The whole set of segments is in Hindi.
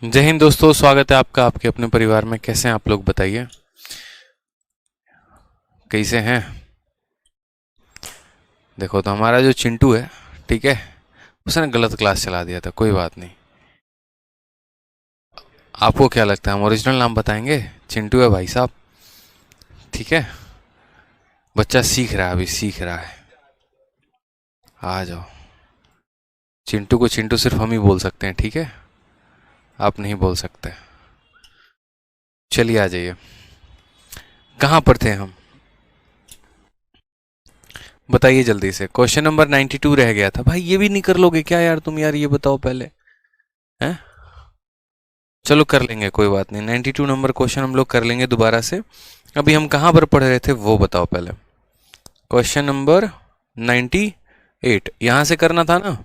जय हिंद दोस्तों, स्वागत है आपका आपके अपने परिवार में। कैसे हैं आप लोग, बताइए कैसे हैं। देखो तो हमारा जो चिंटू है, ठीक है, उसने गलत क्लास चला दिया था। कोई बात नहीं। आपको क्या लगता है हम ओरिजिनल नाम बताएंगे? चिंटू है भाई साहब, ठीक है। बच्चा सीख रहा है, अभी सीख रहा है। आ जाओ। चिंटू को चिंटू सिर्फ हम ही बोल सकते हैं, ठीक है, आप नहीं बोल सकते। चलिए आ जाइए। कहाँ पर थे हम, बताइए जल्दी से। क्वेश्चन नंबर 92 रह गया था भाई। ये भी नहीं कर लोगे क्या यार तुम? यार ये बताओ पहले। हैं? चलो कर लेंगे, कोई बात नहीं। 92 नंबर क्वेश्चन हम लोग कर लेंगे दोबारा से। अभी हम कहाँ पर पढ़ रहे थे वो बताओ पहले। क्वेश्चन नंबर 98 यहाँ से करना था ना?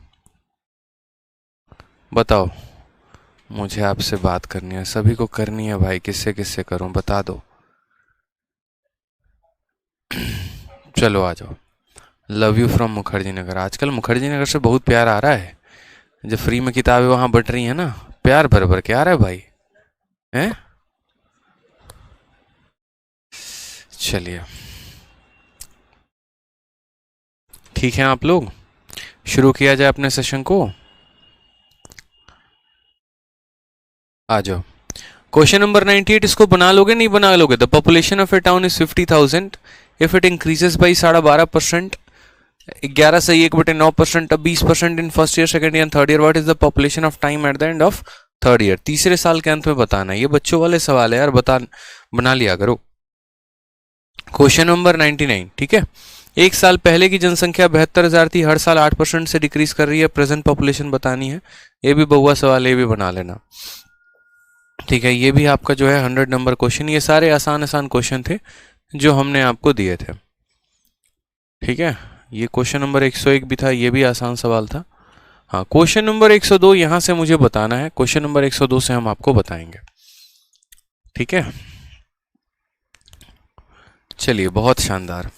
बताओ। मुझे आपसे बात करनी है, सभी को करनी है भाई। किससे किससे करूं, बता दो। चलो आ जाओ। Love you from Mukherjee Nagar. आजकल मुखर्जी नगर से बहुत प्यार आ रहा है। जो फ्री में किताबें वहां बट रही है ना, प्यार भर भर के आ रहा है भाई। हैं? चलिए ठीक है, आप लोग शुरू किया जाए अपने सेशन को। आ जाओ। क्वेश्चन नंबर 98, इसको बना लोगे नहीं बना लोगे? The population of A town is 50,000 if it increases by 12.5%। 11 से 1/9%, अब 20% in first year, second year, third year. What is the population of time at the end of third year? तीसरे साल के अंत में बताना है। ये बच्चों वाले सवाल है यार, बना लिया करो। क्वेश्चन नंबर 99, ठीक है। एक साल पहले की जनसंख्या 72,000 थी, हर साल 8% से डिक्रीज कर रही है। प्रेजेंट पॉपुलेशन बतानी है। ये भी बहुआ सवाल, ये भी बना लेना, ठीक है। ये भी आपका जो है 100 नंबर क्वेश्चन। ये सारे आसान आसान क्वेश्चन थे जो हमने आपको दिए थे, ठीक है। ये क्वेश्चन नंबर 101 भी था, ये भी आसान सवाल था। हाँ, क्वेश्चन नंबर 102 यहां से मुझे बताना है। क्वेश्चन नंबर 102 से हम आपको बताएंगे, ठीक है। चलिए, बहुत शानदार।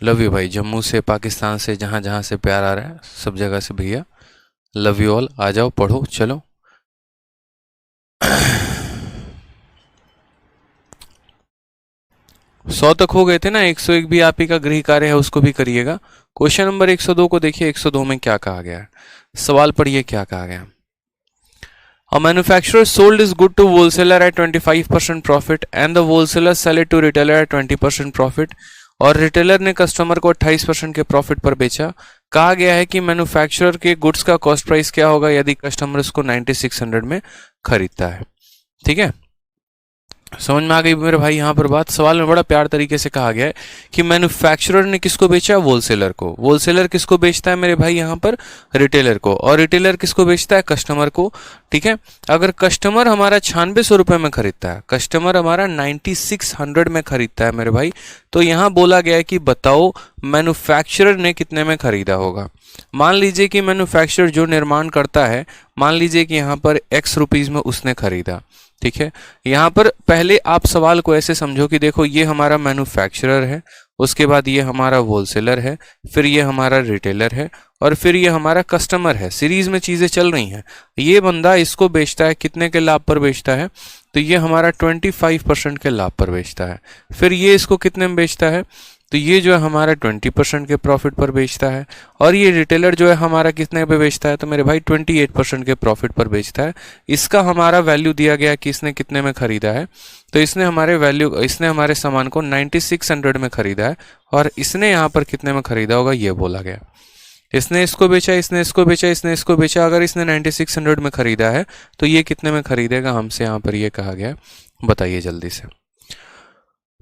लव यू भाई, जम्मू से, पाकिस्तान से, जहां जहां से प्यार आ रहा है सब जगह से भैया, लव यू ऑल। आ जाओ, पढ़ो, चलो। 100 तक हो गए थे ना। 101 भी आप ही का गृह कार्य है, उसको भी करिएगा। क्वेश्चन नंबर 102 को देखिए। 102 में क्या कहा गया है, सवाल पढ़िए क्या कहा गया। A manufacturer sold his good to wholesaler at 25% profit and the wholesaler sell it to retailer at 20% profit। और रिटेलर ने कस्टमर को 28% के प्रॉफिट पर बेचा। कहा गया है कि मैन्युफैक्चरर के गुड्स का कॉस्ट प्राइस क्या होगा यदि कस्टमर इसको 9600 में खरीदता है, ठीक है। समझ में आ गई मेरे भाई यहाँ पर बात? सवाल में बड़ा प्यार तरीके से कहा गया है कि मैन्युफैक्चरर ने किसको बेचा? होलसेलर को। होलसेलर किसको बेचता है मेरे भाई यहाँ पर? रिटेलर को। और रिटेलर किसको बेचता है? कस्टमर को, ठीक है। अगर कस्टमर हमारा 9600 रुपये में खरीदता है, कस्टमर हमारा 9600 में खरीदता है मेरे भाई, तो यहाँ बोला गया है कि बताओ मैन्युफैक्चरर ने कितने में खरीदा होगा। मान लीजिए कि मैन्युफैक्चरर जो निर्माण करता है, मान लीजिए कि यहाँ पर X रुपीज़ में उसने खरीदा, ठीक है। यहाँ पर पहले आप सवाल को ऐसे समझो कि देखो ये हमारा मैन्युफैक्चरर है, उसके बाद ये हमारा होलसेलर है, फिर ये हमारा रिटेलर है, और फिर ये हमारा कस्टमर है। सीरीज में चीजें चल रही हैं। ये बंदा इसको बेचता है, कितने के लाभ पर बेचता है? तो ये हमारा 25% के लाभ पर बेचता है। फिर ये इसको कितने में बेचता है? तो ये जो है हमारा 20% के प्रॉफिट पर बेचता है। और ये रिटेलर जो है हमारा कितने पे बेचता है? तो मेरे भाई 28% के प्रॉफिट पर बेचता है। इसका हमारा वैल्यू दिया गया कि इसने कितने में खरीदा है। तो इसने हमारे सामान को 9600 में खरीदा है, और इसने यहाँ पर कितने में खरीदा होगा ये बोला गया। इसने इसको बेचा, इसने इसको बेचा, इसने इसको बेचा। अगर इसने 9600 में खरीदा है तो ये कितने में खरीदेगा? हमसे यहाँ पर ये कहा गया, बताइए जल्दी से,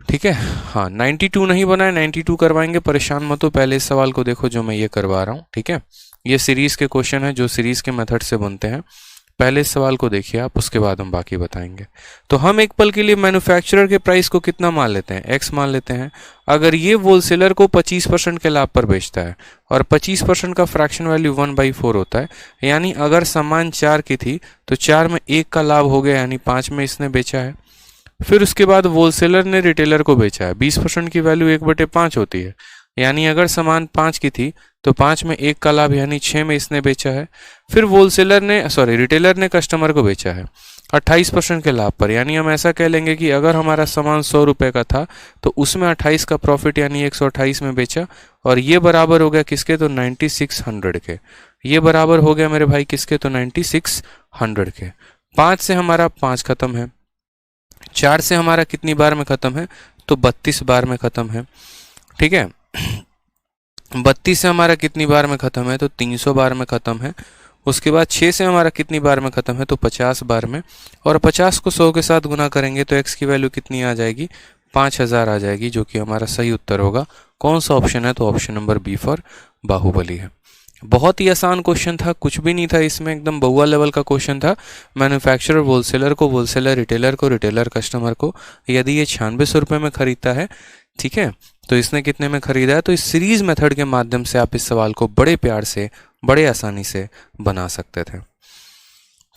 ठीक है। हाँ, 92 नहीं बना है, 92 करवाएंगे, परेशान मत हो। पहले इस सवाल को देखो जो मैं ये करवा रहा हूँ, ठीक है। ये सीरीज के क्वेश्चन है जो सीरीज के मेथड से बनते हैं। पहले इस सवाल को देखिए आप, उसके बाद हम बाकी बताएंगे। तो हम एक पल के लिए मैन्युफैक्चरर के प्राइस को कितना मान लेते हैं? X मान लेते हैं। अगर ये होलसेलर को 25% के लाभ पर बेचता है, और 25% का फ्रैक्शन वैल्यू 1/4 होता है, यानी अगर सामान 4 की थी तो 4 में 1 का लाभ हो गया, यानी 5 में इसने बेचा है। फिर उसके बाद होलसेलर ने रिटेलर को बेचा है। 20% की वैल्यू 1/5 होती है, यानी अगर सामान 5 की थी तो 5 में 1 का लाभ यानी 6 में इसने बेचा है। फिर रिटेलर ने कस्टमर को बेचा है 28% के लाभ पर, यानी हम ऐसा कह लेंगे कि अगर हमारा सामान 100 रुपये का था तो उसमें 28 का प्रॉफिट यानी 128 में बेचा, और ये बराबर हो गया किसके, तो 9600 के। ये बराबर हो गया मेरे भाई किसके, तो 9600 के। 5 से हमारा 5 खत्म है, 4 से हमारा कितनी बार में खत्म है, तो 32 बार में खत्म है। ठीक है, 32 से हमारा कितनी बार में खत्म है, तो 300 बार में खत्म है। उसके बाद 6 से हमारा कितनी बार में खत्म है, तो 50 बार में, और 50 को 100 के साथ गुना करेंगे तो x की वैल्यू कितनी आ जाएगी, 5000 आ जाएगी, जो कि हमारा सही उत्तर होगा। कौन सा ऑप्शन है, तो option number B for Baahubali है। बहुत ही आसान क्वेश्चन था, कुछ भी नहीं था इसमें, एकदम बउआ लेवल का क्वेश्चन था। मैन्युफैक्चरर होलसेलर को, होलसेलर रिटेलर को, रिटेलर कस्टमर को, यदि ये 9600 रुपये में खरीदता है, ठीक है, तो इसने कितने में खरीदा है। तो इस सीरीज मेथड के माध्यम से आप इस सवाल को बड़े प्यार से, बड़े आसानी से बना सकते थे।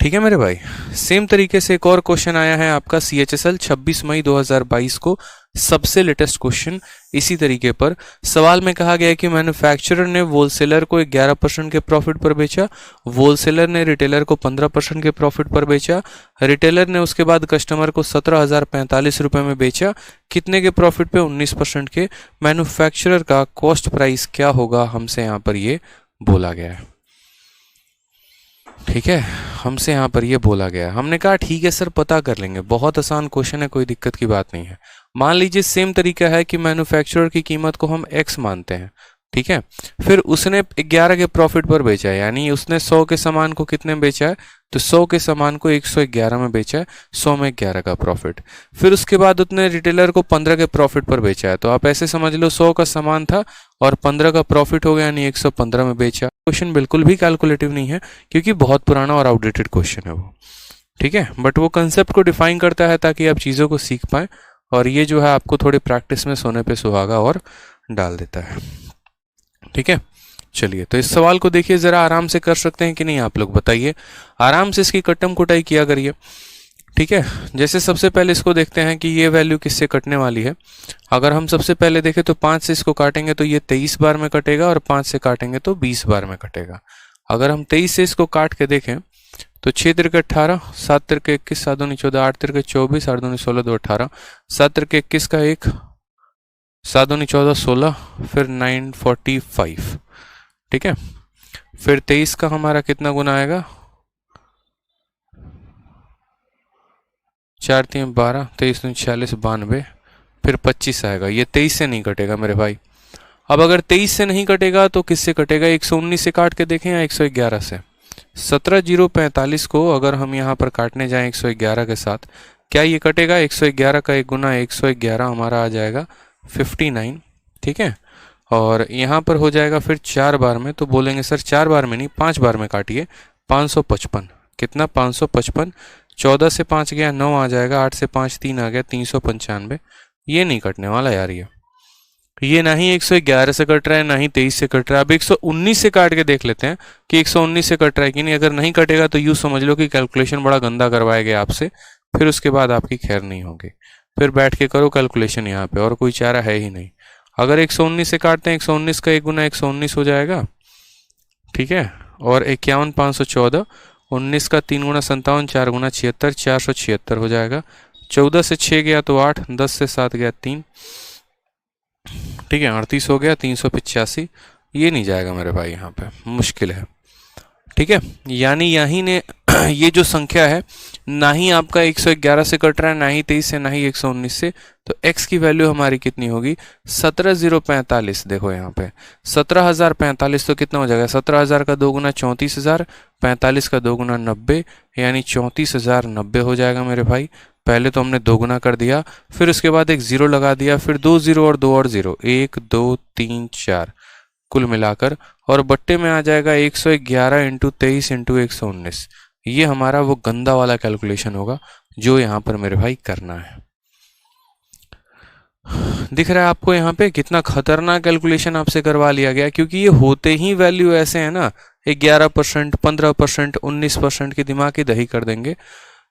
ठीक है मेरे भाई, सेम तरीके से एक और क्वेश्चन आया है आपका CHSL 26 मई 2022 को, सबसे लेटेस्ट क्वेश्चन इसी तरीके पर। सवाल में कहा गया है कि मैन्युफैक्चरर ने होलसेलर को 11% के प्रॉफिट पर बेचा, होलसेलर ने रिटेलर को 15% के प्रॉफिट पर बेचा, रिटेलर ने उसके बाद कस्टमर को 17,045 रुपये में बेचा, कितने के प्रॉफिट पे, 19% के। मैन्युफैक्चरर का कॉस्ट प्राइस क्या होगा, हमसे यहाँ पर ये बोला गया है। ठीक है, हमसे यहाँ पर ये बोला गया है। हमने कहा ठीक है सर, पता कर लेंगे, बहुत आसान क्वेश्चन है, कोई दिक्कत की बात नहीं है। मान लीजिए सेम तरीका है कि मैन्युफैक्चरर की कीमत को हम x मानते हैं, ठीक है, फिर उसने 11 के प्रॉफिट पर बेचा है, यानी उसने 100 के सामान को कितने में बेचा है, तो 100 के सामान को 111 में बेचा है, 100 में 11 का प्रॉफिट। फिर उसके बाद उसने रिटेलर को 15 के प्रॉफिट पर बेचा है, तो आप ऐसे समझ लो 100 का सामान था और 15 का प्रॉफिट हो गया, यानी 115 में बेचा। क्वेश्चन बिल्कुल भी कैलकुलेटिव नहीं है, क्योंकि बहुत पुराना और आउटडेटेड क्वेश्चन है वो। ठीक है, बट वो कंसेप्ट को डिफाइन करता है ताकि आप चीज़ों को सीख पाएं, और ये जो है आपको थोड़ी प्रैक्टिस में सोने पे सुहागा और डाल देता है। ठीक है, चलिए तो इस सवाल को देखिए ज़रा, आराम से कर सकते हैं कि नहीं, आप लोग बताइए। आराम से इसकी कट्टम कुटाई किया करिए। ठीक है, जैसे सबसे पहले इसको देखते हैं कि ये वैल्यू किससे कटने वाली है। अगर हम सबसे पहले देखें तो 5 से इसको काटेंगे तो ये 23 बार में कटेगा, और 5 से काटेंगे तो 20 बार में कटेगा। अगर हम 23 से इसको काट के देखें तो 6 तिरके 18, 7 तिरके 21, 7 दूनी 14, 8 तिरके 24, 8 दूनी 16, 2 18, 7 तिरके 21 का 1, 7 दूनी 14, 16, फिर 945। ठीक है, फिर 23 का हमारा कितना गुना आएगा, 4 3 12, 23 दूनी 46, 92, फिर 25 आएगा। ये 23 से नहीं कटेगा मेरे भाई। अब अगर 23 से नहीं कटेगा तो किससे कटेगा, 119 से काट के देखें या 111 से। 17,045 को अगर हम यहाँ पर काटने जाएं 111 के साथ, क्या ये कटेगा, 111 का 1 गुना 111 हमारा आ जाएगा 59। ठीक है, और यहाँ पर हो जाएगा फिर 4 बार में, तो बोलेंगे सर 4 बार में नहीं 5 बार में काटिए। 555, कितना, 555, 14 से 5 गया 9 आ जाएगा, 8 से 5 3 आ गया 395। ये नहीं कटने वाला यार, ये ना ही 111 से कट रहा है, ना ही 23 से कट रहा है। अब 119 से काट के देख लेते हैं कि 119 से कट रहा है कि नहीं। अगर नहीं कटेगा तो यूँ समझ लो कि कैलकुलेशन बड़ा गंदा करवाया गया आपसे, फिर उसके बाद आपकी खैर नहीं होगी। फिर बैठ के करो कैलकुलेशन यहाँ पे, और कोई चारा है ही नहीं। अगर 119 से काटते हैं, 119 का 1 गुना 119 हो जाएगा। ठीक है, और 51 514, 19 का 3 गुना 57, 4 गुना 76, 476 हो जाएगा। 14 से 6 गया तो 8, 10 से 7 गया 3, ठीक है, 38 हो गया, 385। ये नहीं जाएगा मेरे भाई, यहाँ पे मुश्किल है। ठीक है, यानी यहीं ने ये जो संख्या है, ना ही आपका 111 से कट रहा है, ना ही 23 से, ना ही 119 से, तो x की वैल्यू हमारी कितनी होगी, 17,045। देखो यहाँ पे 17,045 तो कितना हो जाएगा, 17,000 का 2 गुना 34,000, 45 का 2 गुना 90, यानी 34,090 हो जाएगा मेरे भाई। पहले तो हमने 2 गुना कर दिया, फिर उसके बाद एक 0 लगा दिया, फिर 2 0 और 2 और 0, 1 2 3 4 कुल मिलाकर, और बट्टे में आ जाएगा 111 इंटू 23 इंटू 119। ये हमारा वो गंदा वाला कैलकुलेशन होगा जो यहाँ पर मेरे भाई करना है। दिख रहा है आपको यहाँ पे कितना खतरनाक कैलकुलेशन आपसे करवा लिया गया, क्योंकि ये होते ही वैल्यू ऐसे है ना, 11%, 15%, 19% की दिमाग की दही कर देंगे।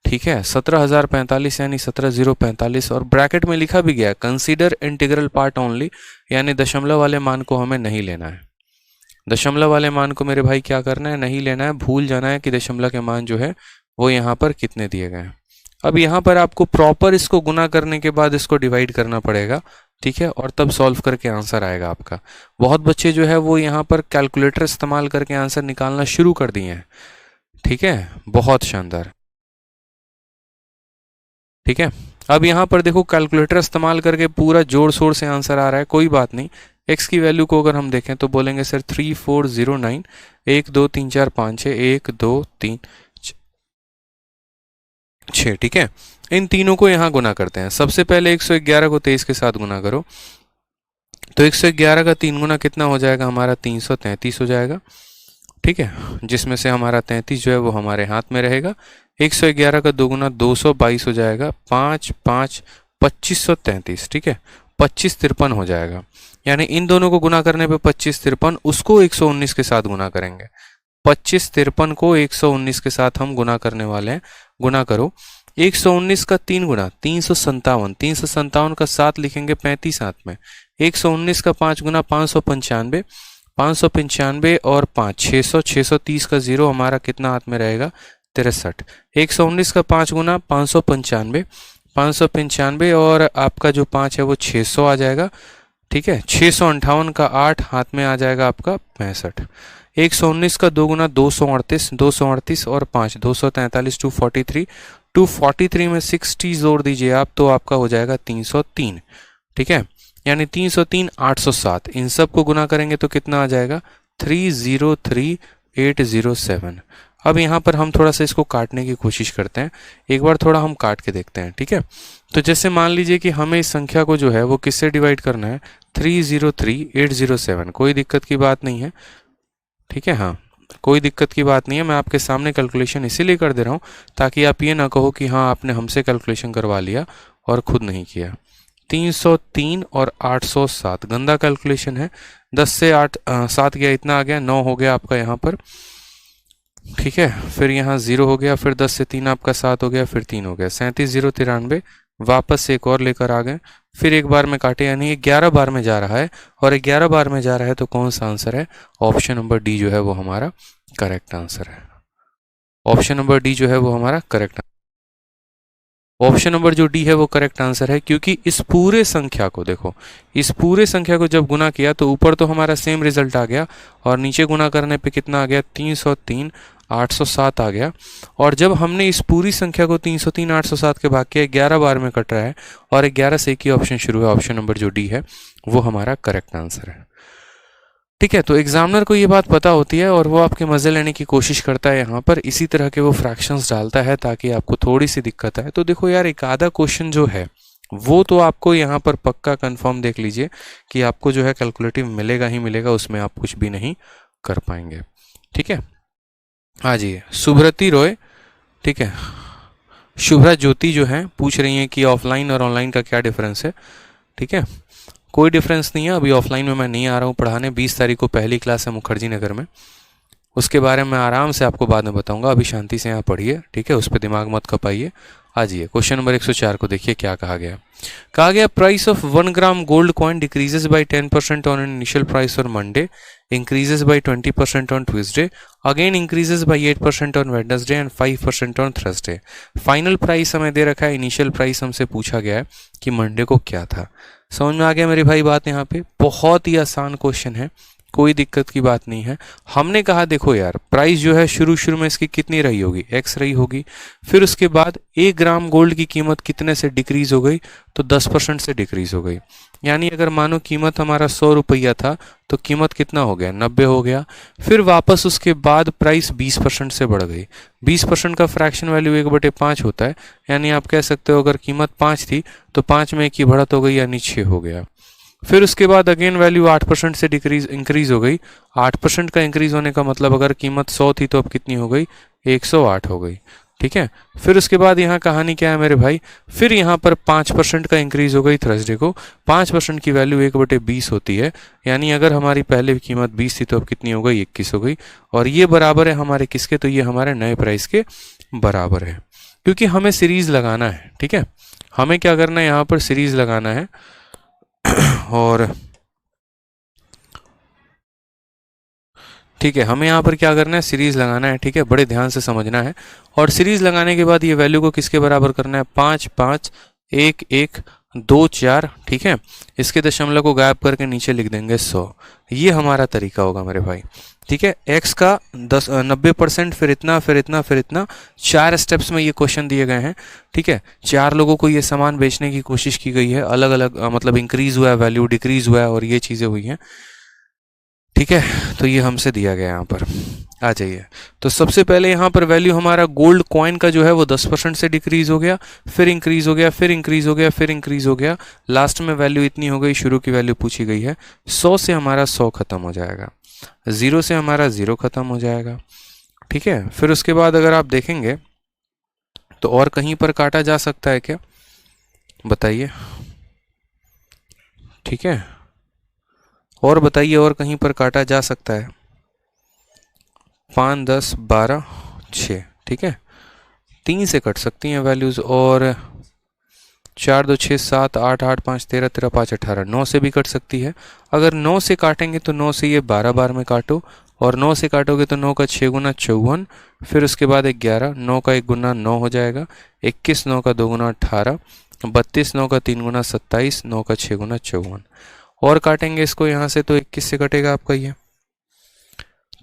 ठीक है, 17,045 यानी 17,045, और ब्रैकेट में लिखा भी गया कंसीडर इंटीग्रल पार्ट ओनली, यानी दशमलव वाले मान को हमें नहीं लेना है। दशमलव वाले मान को मेरे भाई क्या करना है, नहीं लेना है, भूल जाना है कि दशमलव के मान जो है वो यहाँ पर कितने दिए गए हैं। अब यहाँ पर आपको प्रॉपर इसको गुना करने के बाद इसको डिवाइड करना पड़ेगा, ठीक है, और तब सॉल्व करके आंसर आएगा आपका। बहुत बच्चे जो है वो यहाँ पर कैलकुलेटर इस्तेमाल करके आंसर निकालना शुरू कर दिए हैं, ठीक है, बहुत शानदार, ठीक है। अब यहाँ पर देखो कैलकुलेटर इस्तेमाल करके पूरा जोड़ शोर से आंसर आ रहा है, कोई बात नहीं। x की वैल्यू को अगर हम देखें तो बोलेंगे सर 3409, 1 2 3 4 5 6, 1 2 3 6, ठीक है। इन तीनों को यहाँ गुना करते हैं। सबसे पहले 111 को 23 के साथ गुना करो, तो 111 का 3 गुना कितना हो जाएगा हमारा, 333 हो जाएगा, ठीक है, जिसमें से हमारा 33 जो है वो हमारे हाथ में रहेगा। 111 का 2 गुना 222 हो जाएगा, 5 5 2533, ठीक है, 2553 हो जाएगा। यानी इन दोनों को गुना करने पे 2553, उसको 119 के साथ गुना करेंगे। 2553 को 119 के साथ हम गुना करने वाले हैं। गुना करो, 119 का 3 गुना 357, 357 का 7 लिखेंगे 35 हाथ में, 119 का 5 गुना 595, 595 और 5 600, 630 का 0 हमारा कितना हाथ में रहेगा, 63। 119 का 5 गुना 595, 595 और आपका जो 5 है वो 600 आ जाएगा, ठीक है। 658 का 8 हाथ में आ जाएगा आपका 65। 119 का 2 गुना 238, 238 और 5 243, 243, 243 में 60 जोड़ दीजिए आप तो आपका हो जाएगा 303, ठीक है। यानी 303 807, इन सब को गुना करेंगे तो कितना आ जाएगा, 303807। अब यहाँ पर हम थोड़ा सा इसको काटने की कोशिश करते हैं, एक बार थोड़ा हम काट के देखते हैं, ठीक है। तो जैसे मान लीजिए कि हमें इस संख्या को जो है वो किससे डिवाइड करना है, 303807, कोई दिक्कत की बात नहीं है, ठीक है, हाँ कोई दिक्कत की बात नहीं है। मैं आपके सामने कैलकुलेशन इसीलिए कर दे रहा हूँ ताकि आप ये ना कहो कि हाँ आपने हमसे कैलकुलेशन करवा लिया और खुद नहीं किया। 303 और 807 गंदा कैलकुलेशन है। 10 से 8 7 गया, इतना आ गया, 9 हो गया आपका यहाँ पर, ठीक है। फिर यहाँ 0 हो गया, फिर 10 से 3 आपका 7 हो गया, फिर 3 हो गया, 37 0 93। वापस से एक और लेकर आ गए, फिर एक बार में काटे, यानी 11 बार में जा रहा है, और 11 बार में जा रहा है तो कौन सा आंसर है, ऑप्शन नंबर डी जो है वो हमारा करेक्ट आंसर है। ऑप्शन नंबर डी जो है वो हमारा करेक्ट, ऑप्शन नंबर जो डी है वो करेक्ट आंसर है। क्योंकि इस पूरे संख्या को देखो, इस पूरे संख्या को जब गुना किया तो ऊपर तो हमारा सेम रिजल्ट आ गया और नीचे गुना करने पे कितना आ गया, 303 807 आ गया। और जब हमने इस पूरी संख्या को 303 807 के भाग किया, 11 बार में कट रहा है और 11 से एक ही ऑप्शन शुरू है, ऑप्शन नंबर जो डी है वो हमारा करेक्ट आंसर है, ठीक है। तो एग्जामिनर को ये बात पता होती है और वो आपके मजे लेने की कोशिश करता है, यहाँ पर इसी तरह के वो फ्रैक्शंस डालता है ताकि आपको थोड़ी सी दिक्कत आए। तो देखो यार, एक आधा क्वेश्चन जो है वो तो आपको यहाँ पर पक्का कंफर्म देख लीजिए कि आपको जो है कैलकुलेटिव मिलेगा ही मिलेगा, उसमें आप कुछ भी नहीं कर पाएंगे, ठीक है। हाँ जी, शुभ्रति रॉय, ठीक है, शुभ्रा ज्योति जो है पूछ रही हैं कि ऑफलाइन और ऑनलाइन का क्या डिफरेंस है, ठीक है। कोई डिफरेंस नहीं है, अभी ऑफलाइन में मैं नहीं आ रहा हूँ पढ़ाने। 20 तारीख को पहली क्लास है मुखर्जी नगर में, उसके बारे में आराम से आपको बाद में बताऊंगा। अभी शांति से यहाँ पढ़िए, ठीक है, उस पर दिमाग मत खपाइए। आ जाइए क्वेश्चन नंबर 104 को देखिए क्या कहा गया। कहा गया price of 1 gram gold coin decreases by 10% on an initial price on Monday, increases by 20% on Tuesday, again increases by 8% on Wednesday and 5% on Thursday. Final price हमें दे रखा है, इनिशियल प्राइस हमसे पूछा गया है कि मंडे को क्या था। समझ में आ गया मेरे भाई बात? यहाँ पे बहुत ही आसान क्वेश्चन है, कोई दिक्कत की बात नहीं है। हमने कहा देखो यार, प्राइस जो है शुरू में इसकी कितनी रही होगी, एक्स रही होगी, फिर उसके बाद 1 ग्राम गोल्ड की कीमत कितने से डिक्रीज हो गई, तो 10% से डिक्रीज हो गई। यानी अगर मानो कीमत हमारा 100 रुपया था तो कीमत कितना हो गया, 90 हो गया। फिर वापस उसके बाद प्राइस 20% से बढ़ गई। 20% का फ्रैक्शन वैल्यू 1/5 होता है, यानी आप कह सकते हो अगर कीमत 5 थी तो 5 में 1 की बढ़त हो गई, यानी 6 हो गया। फिर उसके बाद अगेन वैल्यू 8% से इंक्रीज हो गई। 8% का इंक्रीज होने का मतलब अगर कीमत 100 थी तो अब कितनी हो गई, 108 हो गई, ठीक है। फिर उसके बाद यहाँ कहानी क्या है मेरे भाई, फिर यहाँ पर 5% का इंक्रीज हो गई थर्सडे को। 5% की वैल्यू 1/20 होती है, यानी अगर हमारी पहले कीमत 20 थी तो अब कितनी हो गई, 21 हो गई। और ये बराबर है हमारे किसके, तो ये हमारे नए प्राइस के बराबर है, क्योंकि हमें सीरीज लगाना है, ठीक है। हमें क्या करना है, यहाँ पर सीरीज लगाना है। और ठीक है, हमें यहाँ पर क्या करना है, सीरीज लगाना है। ठीक है, बड़े ध्यान से समझना है। और सीरीज लगाने के बाद ये वैल्यू को किसके बराबर करना है, 5 5 1 1 2 4। ठीक है, इसके दशमलव को गायब करके नीचे लिख देंगे 100। ये हमारा तरीका होगा मेरे भाई। ठीक है, x का 90%, फिर इतना फिर इतना फिर इतना, 4 स्टेप्स में ये क्वेश्चन दिए गए हैं। ठीक है, 4 लोगों को ये सामान बेचने की कोशिश की गई है, अलग अलग मतलब इंक्रीज हुआ है वैल्यू, डिक्रीज हुआ है, और ये चीज़ें हुई हैं। ठीक है, तो ये हमसे दिया गया यहाँ पर। आ जाइए, तो सबसे पहले यहाँ पर वैल्यू हमारा गोल्ड कॉइन का जो है वो 10% से डिक्रीज हो गया, फिर इंक्रीज हो गया, फिर इंक्रीज हो गया, फिर इंक्रीज हो गया, लास्ट में वैल्यू इतनी हो गई, शुरू की वैल्यू पूछी गई है। 100 से हमारा 100 खत्म हो जाएगा, 0 से हमारा 0 खत्म हो जाएगा। ठीक है, फिर उसके बाद अगर आप देखेंगे तो और कहीं पर काटा जा सकता है क्या, बताइए। ठीक है, और बताइए, और कहीं पर काटा जा सकता है। 5 10 12 6। ठीक है, 3 से कट सकती हैं वैल्यूज़, और 4 2 6 7 8 8 5 13 13 5 18, 9 से भी कट सकती है। अगर 9 से काटेंगे तो 9 से ये 12 बार में काटो, और 9 से काटोगे तो 9 का 6 गुना 54, फिर उसके बाद 11, 9 का 1 गुना 9 हो जाएगा, 21, 9 का 2 गुना 18, 32, 9 का 3 गुना 27, 9 का 6 गुना 54। और काटेंगे इसको यहाँ से तो 21 से कटेगा आपका ये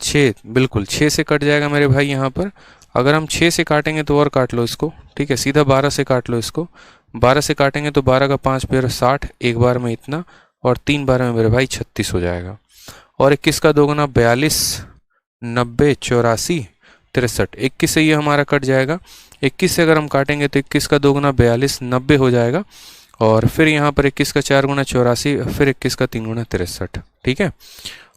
6, बिल्कुल 6 से कट जाएगा मेरे भाई यहाँ पर। अगर हम 6 से काटेंगे तो और काट लो इसको। ठीक है, सीधा 12 से काट लो इसको। 12 से काटेंगे तो 12 का 5 पेर 60, एक बार में इतना, और 3 बार में मेरे भाई 36 हो जाएगा। और 21 का 2 गुना 42, 90 84 63, 21 से ये हमारा कट जाएगा। 21 से अगर हम काटेंगे तो 21 का 2 गुना 42, 90 हो जाएगा, और फिर यहाँ पर 21 का 4 गुना 84, फिर 21 का 3 गुना 63। ठीक है,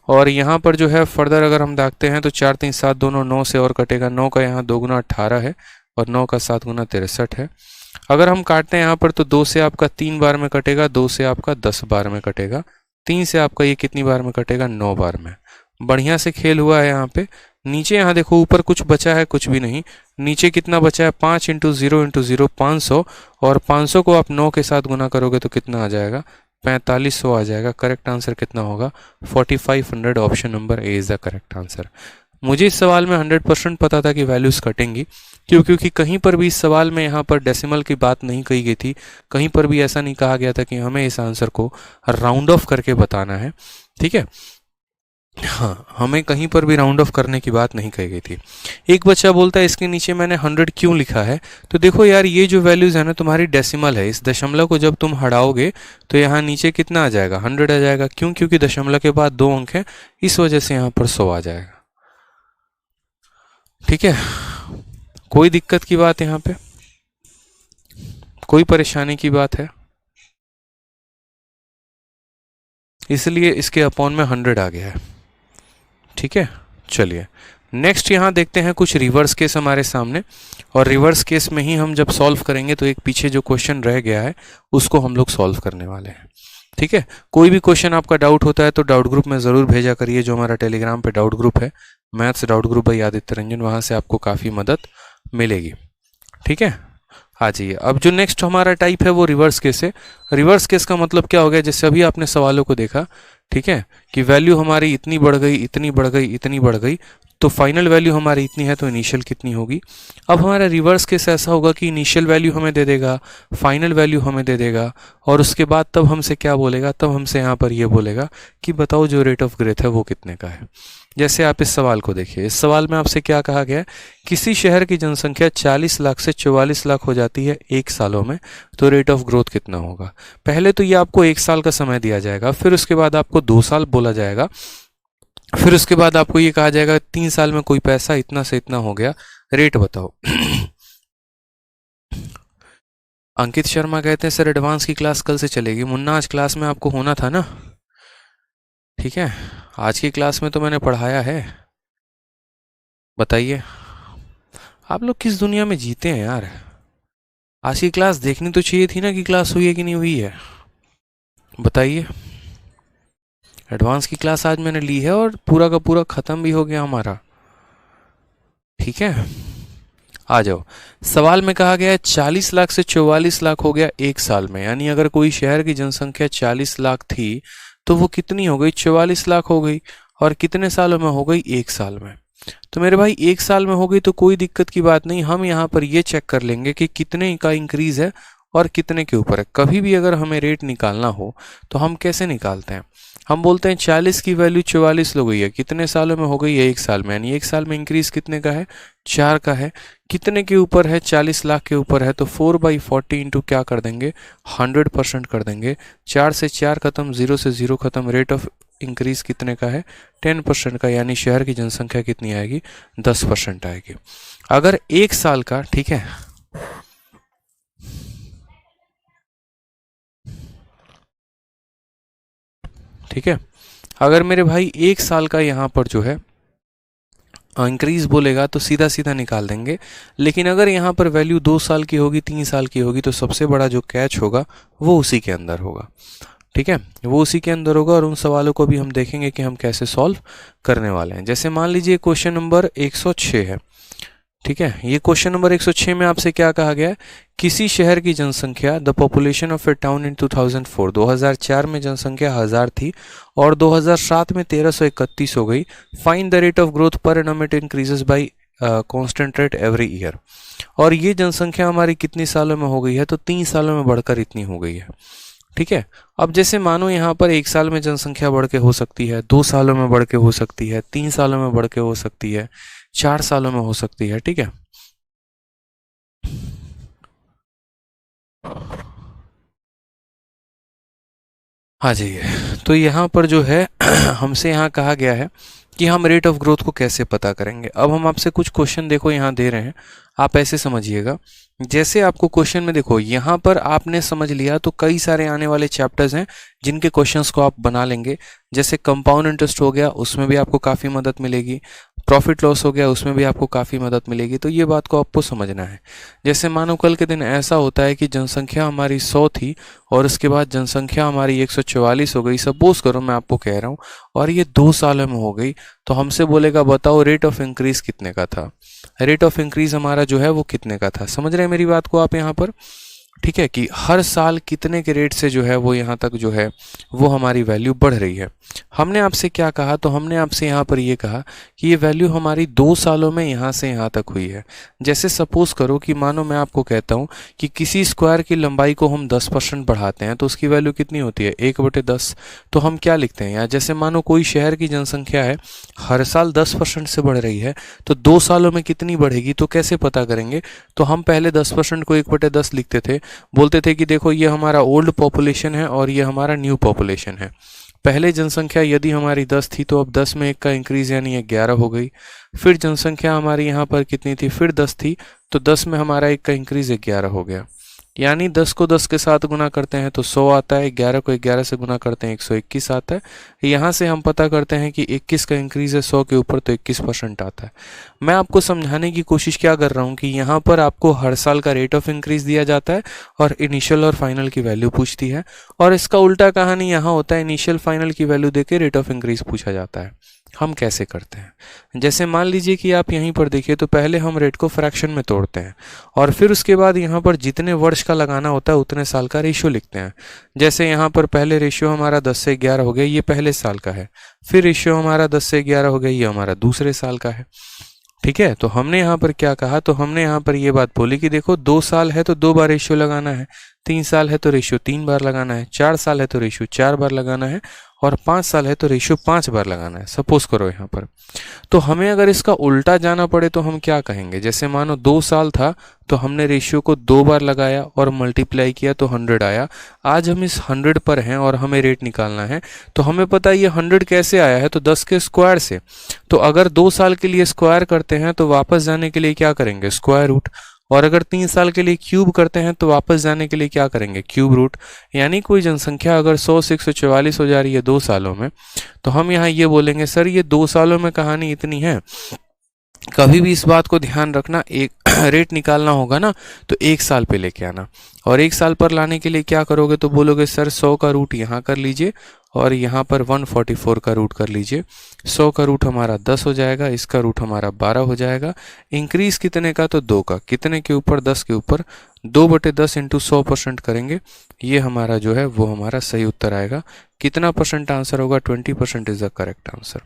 और यहाँ पर जो है फर्दर अगर हम देखते हैं तो 4 3 7 दोनों 9 से और कटेगा। 9 का यहाँ 2 गुना 18 है, और 9 का 7 गुना 63 है। अगर हम काटते हैं यहाँ पर तो 2 से आपका 3 बार में कटेगा, 2 से आपका 10 बार में कटेगा, 3 से आपका ये कितनी बार में कटेगा, 9 बार में। बढ़िया से खेल हुआ है यहाँ पे। नीचे यहाँ देखो ऊपर कुछ बचा है, कुछ भी नहीं। नीचे कितना बचा है, 5 इंटू 0 इंटू 0 500, और 500 को आप 9 के साथ गुना करोगे तो कितना आ जाएगा, 4500 आ जाएगा। करेक्ट आंसर कितना होगा, 4500। Option number A is the correct answer. मुझे इस सवाल में 100% पता था कि वैल्यूज़ कटेंगी, क्योंकि कहीं पर भी इस सवाल में यहाँ पर डेसिमल की बात नहीं कही गई थी। कहीं पर भी ऐसा नहीं कहा गया था कि हमें इस आंसर को राउंड ऑफ करके बताना है। ठीक है, हाँ, हमें कहीं पर भी राउंड ऑफ करने की बात नहीं कही गई थी। एक बच्चा बोलता है इसके नीचे मैंने 100 क्यों लिखा है। तो देखो यार, ये जो वैल्यूज़ है ना तुम्हारी डेसिमल है। इस दशमलव को जब तुम हटाओगे तो यहाँ नीचे कितना आ जाएगा, 100 आ जाएगा। क्यों, क्योंकि दशमलव के बाद 2 अंक है, इस वजह से यहाँ पर 100 आ जाएगा। ठीक है, कोई दिक्कत की बात यहाँ पे, कोई परेशानी की बात है? इसलिए इसके अपॉन में 100 आ गया है। ठीक है, चलिए नेक्स्ट यहाँ देखते हैं कुछ रिवर्स केस हमारे सामने, और रिवर्स केस में ही हम जब सॉल्व करेंगे तो एक पीछे जो क्वेश्चन रह गया है उसको हम लोग सॉल्व करने वाले हैं। ठीक है, कोई भी क्वेश्चन आपका डाउट होता है तो डाउट ग्रुप में ज़रूर भेजा करिए, जो हमारा टेलीग्राम पे डाउट ग्रुप है, maths doubt group by Aditya Ranjan, वहाँ से आपको काफ़ी मदद मिलेगी। ठीक है, आ जाइए। अब जो नेक्स्ट हमारा टाइप है वो रिवर्स केस है। रिवर्स केस का मतलब क्या हो गया, जैसे अभी आपने सवालों को देखा, ठीक है, कि वैल्यू हमारी इतनी बढ़ गई, इतनी बढ़ गई, इतनी बढ़ गई, तो फाइनल वैल्यू हमारी इतनी है, तो इनिशियल कितनी होगी। अब हमारा रिवर्स केस ऐसा होगा कि इनिशियल वैल्यू हमें दे देगा, फाइनल वैल्यू हमें दे देगा, और उसके बाद तब हमसे क्या बोलेगा, तब हमसे यहाँ पर ये बोलेगा कि बताओ जो रेट ऑफ ग्रोथ है वो कितने का है। जैसे आप इस सवाल को देखिए, इस सवाल में आपसे क्या कहा गया है, किसी शहर की जनसंख्या 40 लाख से 44 लाख हो जाती है 1 सालों में, तो रेट ऑफ ग्रोथ कितना होगा। पहले तो ये आपको 1 साल का समय दिया जाएगा, फिर उसके बाद आपको 2 साल बोला जाएगा, फिर उसके बाद आपको ये कहा जाएगा 3 साल में कोई पैसा इतना से इतना हो गया, रेट बताओ। अंकित शर्मा कहते हैं सर एडवांस की क्लास कल से चलेगी। मुन्ना आज क्लास में आपको होना था ना, ठीक है, आज की क्लास में तो मैंने पढ़ाया है। बताइए आप लोग किस दुनिया में जीते हैं यार। आज की क्लास देखनी तो चाहिए थी ना कि क्लास हुई है कि नहीं हुई है। बताइए, एडवांस की क्लास आज मैंने ली है और पूरा का पूरा ख़त्म भी हो गया हमारा। ठीक है, आ जाओ। सवाल में कहा गया है 40 लाख से 44 लाख हो गया 1 साल में, यानी अगर कोई शहर की जनसंख्या 40 लाख थी तो वो कितनी हो गई, 44 लाख हो गई। और कितने सालों में हो गई, 1 साल में। तो मेरे भाई 1 साल में हो गई तो कोई दिक्कत की बात नहीं, हम यहाँ पर ये चेक कर लेंगे कि कितने का इंक्रीज है और कितने के ऊपर है। कभी भी अगर हमें रेट निकालना हो तो हम कैसे निकालते हैं, हम बोलते हैं 40 की वैल्यू 44 हो गई है, कितने सालों में हो गई है, 1 साल में, यानी 1 साल में इंक्रीज कितने का है, 4 का है। कितने के ऊपर है, 40 लाख के ऊपर है, तो 4/40 इंटू क्या कर देंगे, 100% कर देंगे। 4 से 4 खत्म, 0 से 0 खत्म, रेट ऑफ इंक्रीज कितने का है, 10% का, यानी शहर की जनसंख्या कितनी आएगी, 10% आएगी। अगर 1 साल का, ठीक है, ठीक है, अगर मेरे भाई 1 साल का यहाँ पर जो है इंक्रीज बोलेगा तो सीधा सीधा निकाल देंगे। लेकिन अगर यहाँ पर वैल्यू 2 साल की होगी, 3 साल की होगी, तो सबसे बड़ा जो कैच होगा वो उसी के अंदर होगा, ठीक है, वो उसी के अंदर होगा। और उन सवालों को भी हम देखेंगे कि हम कैसे सॉल्व करने वाले हैं। जैसे मान लीजिए क्वेश्चन नंबर 106 है, ठीक है, ये क्वेश्चन नंबर 106 में आपसे क्या कहा गया है, किसी शहर की जनसंख्या, the population of A town in 2004, 2004 में जनसंख्या 1000 थी और 2007 में 1331 हो गई। Find the rate of growth per annum, it increases by constant rate every year. और ये जनसंख्या हमारी कितनी सालों में हो गई है, तो 3 सालों में बढ़कर इतनी हो गई है, ठीक है। अब जैसे मानो यहाँ पर 1 साल में जनसंख्या बढ़ के हो सकती है, 2 सालों में बढ़ के हो सकती है, 3 सालों में बढ़ के हो सकती है, 4 सालों में हो सकती है, ठीक है। हाँ जी, तो यहाँ पर जो है हमसे यहाँ कहा गया है कि हम रेट ऑफ ग्रोथ को कैसे पता करेंगे। अब हम आपसे कुछ क्वेश्चन देखो यहाँ दे रहे हैं, आप ऐसे समझिएगा। जैसे आपको क्वेश्चन में देखो यहाँ पर आपने समझ लिया, तो कई सारे आने वाले चैप्टर्स हैं जिनके क्वेश्चंस को आप बना लेंगे। जैसे कंपाउंड इंटरेस्ट हो गया, उसमें भी आपको काफ़ी मदद मिलेगी। प्रॉफिट लॉस हो गया, उसमें भी आपको काफ़ी मदद मिलेगी। तो ये बात को आपको समझना है। जैसे मानो कल के दिन ऐसा होता है कि जनसंख्या हमारी 100 थी और उसके बाद जनसंख्या हमारी 144 हो गई, सपोज करो मैं आपको कह रहा हूँ, और ये 2 सालों में हो गई, तो हमसे बोलेगा बताओ रेट ऑफ इंक्रीज कितने का था। रेट ऑफ इंक्रीज हमारा जो है वो कितने का था, समझ रहे हैं मेरी बात को आप यहाँ पर, ठीक है, कि हर साल कितने के रेट से जो है वो यहाँ तक जो है वो हमारी वैल्यू बढ़ रही है। हमने आपसे क्या कहा, तो हमने आपसे यहाँ पर ये कहा कि ये वैल्यू हमारी 2 सालों में यहाँ से यहाँ तक हुई है। जैसे सपोज करो कि मानो मैं आपको कहता हूँ कि किसी स्क्वायर की लंबाई को हम 10% बढ़ाते हैं तो उसकी वैल्यू कितनी होती है, 1/10। तो हम क्या लिखते हैं यहाँ, जैसे मानो कोई शहर की जनसंख्या है, हर साल 10% से बढ़ रही है, तो 2 सालों में कितनी बढ़ेगी, तो कैसे पता करेंगे। तो हम पहले 10% को 1/10 लिखते थे, बोलते थे कि देखो ये हमारा ओल्ड पॉपुलेशन है और ये हमारा न्यू पॉपुलेशन है। पहले जनसंख्या यदि हमारी 10 थी तो अब 10 में 1 का इंक्रीज यानी 11 हो गई। फिर जनसंख्या हमारी यहाँ पर कितनी थी, फिर 10 थी, तो 10 में हमारा 1 का इंक्रीज 11 हो गया। यानी 10 को 10 के साथ गुना करते हैं तो 100 आता है, 11 को 11 से गुना करते हैं 121 आता है। यहाँ से हम पता करते हैं कि 21 का इंक्रीज है 100 के ऊपर तो 21% आता है। मैं आपको समझाने की कोशिश क्या कर रहा हूँ कि यहाँ पर आपको हर साल का रेट ऑफ इंक्रीज दिया जाता है और इनिशियल और फाइनल की वैल्यू पूछती है, और इसका उल्टा कहानी यहाँ होता है, इनिशियल फाइनल की वैल्यू देके रेट ऑफ इंक्रीज पूछा जाता है। हम कैसे करते हैं, जैसे मान लीजिए कि आप यहीं पर देखिए, तो पहले हम रेट को फ्रैक्शन में तोड़ते हैं और फिर उसके बाद यहाँ पर जितने वर्ष का लगाना होता है उतने साल का रेशियो लिखते हैं। जैसे यहाँ पर पहले रेशियो हमारा 10 से 11 हो गया, ये पहले साल का है, फिर रेशियो हमारा 10 से 11 हो गया, ये हमारा दूसरे साल का है, ठीक है। तो हमने यहाँ पर क्या कहा, तो हमने यहाँ पर ये बात बोली कि देखो 2 साल है तो 2 बार रेशियो लगाना है, 3 साल है तो रेशियो 3 बार लगाना है, 4 साल है तो रेशियो 4 बार लगाना है, और 5 साल है तो रेशियो 5 बार लगाना है, सपोज करो यहाँ पर। तो हमें अगर इसका उल्टा जाना पड़े तो हम क्या कहेंगे, जैसे मानो 2 साल था तो हमने रेशियो को 2 बार लगाया और मल्टीप्लाई किया तो 100 आया। आज हम इस 100 पर हैं और हमें रेट निकालना है, तो हमें पता है ये 100 कैसे आया है, तो 10 के स्क्वायर से। तो अगर 2 साल के लिए स्क्वायर करते हैं तो वापस जाने के लिए क्या करेंगे, स्क्वायर रूट, और अगर 3 साल के लिए क्यूब करते हैं तो वापस जाने के लिए क्या करेंगे, क्यूब रूट। यानी कोई जनसंख्या अगर 100 से 144 हो जा रही है 2 सालों में, तो हम यहाँ ये बोलेंगे सर ये 2 सालों में कहानी इतनी है। कभी भी इस बात को ध्यान रखना, एक रेट निकालना होगा ना तो 1 साल पे लेके आना, और 1 साल पर लाने के लिए क्या करोगे, तो बोलोगे सर 100 का रूट यहाँ कर लीजिए और यहाँ पर 144 का रूट कर लीजिए। 100 का रूट हमारा 10 हो जाएगा, इसका रूट हमारा 12 हो जाएगा। इंक्रीज कितने का, तो 2 का, कितने के ऊपर, 10 के ऊपर, 2/10 इंटू 100% करेंगे, ये हमारा जो है वो हमारा सही उत्तर आएगा। कितना परसेंट आंसर होगा, 20% इज द करेक्ट आंसर।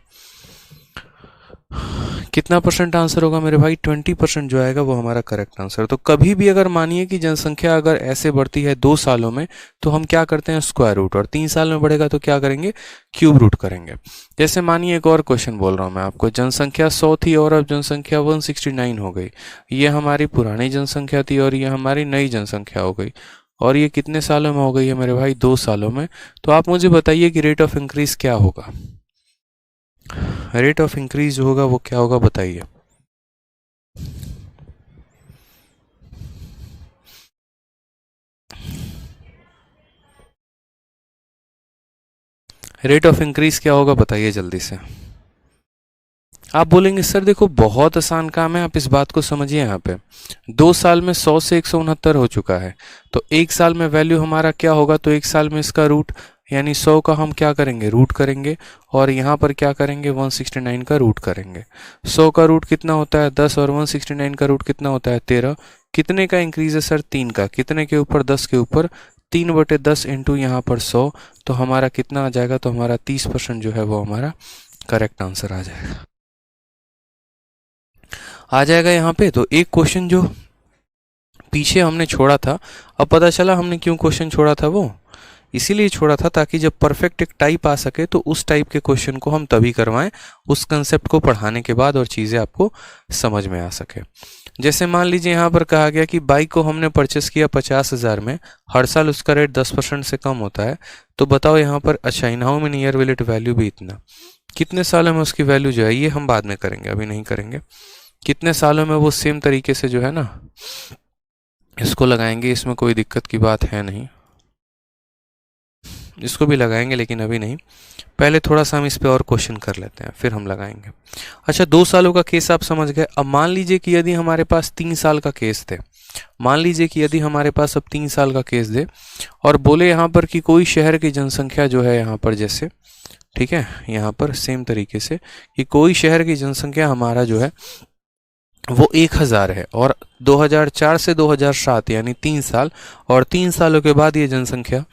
कितना परसेंट आंसर होगा मेरे भाई, 20% जो आएगा वो हमारा करेक्ट आंसर। तो कभी भी अगर मानिए कि जनसंख्या अगर ऐसे बढ़ती है 2 सालों में, तो हम क्या करते हैं, स्क्वायर रूट, और 3 साल में बढ़ेगा तो क्या करेंगे, क्यूब रूट करेंगे। जैसे मानिए एक और क्वेश्चन बोल रहा हूँ मैं आपको, जनसंख्या 100 थी और अब जनसंख्या 169 हो गई। ये हमारी पुरानी जनसंख्या थी और ये हमारी नई जनसंख्या हो गई, और ये कितने सालों में हो गई है मेरे भाई, 2 सालों में। तो आप मुझे बताइए कि रेट ऑफ इंक्रीज क्या होगा, रेट ऑफ इंक्रीज जो होगा वो क्या होगा, बताइए। रेट ऑफ इंक्रीज क्या होगा, बताइए जल्दी से। आप बोलेंगे सर देखो बहुत आसान काम है, आप इस बात को समझिए। यहाँ पे 2 साल में 100 से 169 हो चुका है, तो 1 साल में वैल्यू हमारा क्या होगा, तो 1 साल में इसका रूट यानी 100 का हम क्या करेंगे, रूट करेंगे, और यहाँ पर क्या करेंगे, 169 का रूट करेंगे। 100 का रूट कितना होता है, 10, और 169 का रूट कितना होता है, 13। कितने का इंक्रीज है सर, 3 का, कितने के ऊपर, 10 के ऊपर, 3/10 इंटू यहाँ पर 100, तो हमारा कितना आ जाएगा, तो हमारा 30% जो है वो हमारा करेक्ट आंसर आ जाएगा यहाँ पे। तो एक क्वेश्चन जो पीछे हमने छोड़ा था, अब पता चला हमने क्यों क्वेश्चन छोड़ा था, वो इसीलिए छोड़ा था ताकि जब परफेक्ट एक टाइप आ सके तो उस टाइप के क्वेश्चन को हम तभी करवाएं, उस कंसेप्ट को पढ़ाने के बाद, और चीज़ें आपको समझ में आ सके। जैसे मान लीजिए यहाँ पर कहा गया कि बाइक को हमने परचेस किया 50,000 में, हर साल उसका रेट 10% से कम होता है, तो बताओ यहाँ पर, अच्छा in how many year will it value भी इतना, कितने सालों में उसकी वैल्यू जो है, ये हम बाद में करेंगे, अभी नहीं करेंगे। कितने सालों में वो सेम तरीके से जो है ना इसको लगाएंगे, इसमें कोई दिक्कत की बात है नहीं, इसको भी लगाएंगे लेकिन अभी नहीं, पहले थोड़ा सा हम इस पे और क्वेश्चन कर लेते हैं फिर हम लगाएंगे। अच्छा 2 सालों का केस आप समझ गए। अब मान लीजिए कि यदि हमारे पास 3 साल का केस थे, मान लीजिए कि यदि हमारे पास अब 3 साल का केस दे और बोले यहाँ पर कि कोई शहर की जनसंख्या जो है यहाँ पर, जैसे ठीक है यहाँ पर सेम तरीके से कि कोई शहर की जनसंख्या हमारा जो है वो 1000 है, और 2004 से 2007 यानी 3 साल, और 3 सालों के बाद ये जनसंख्या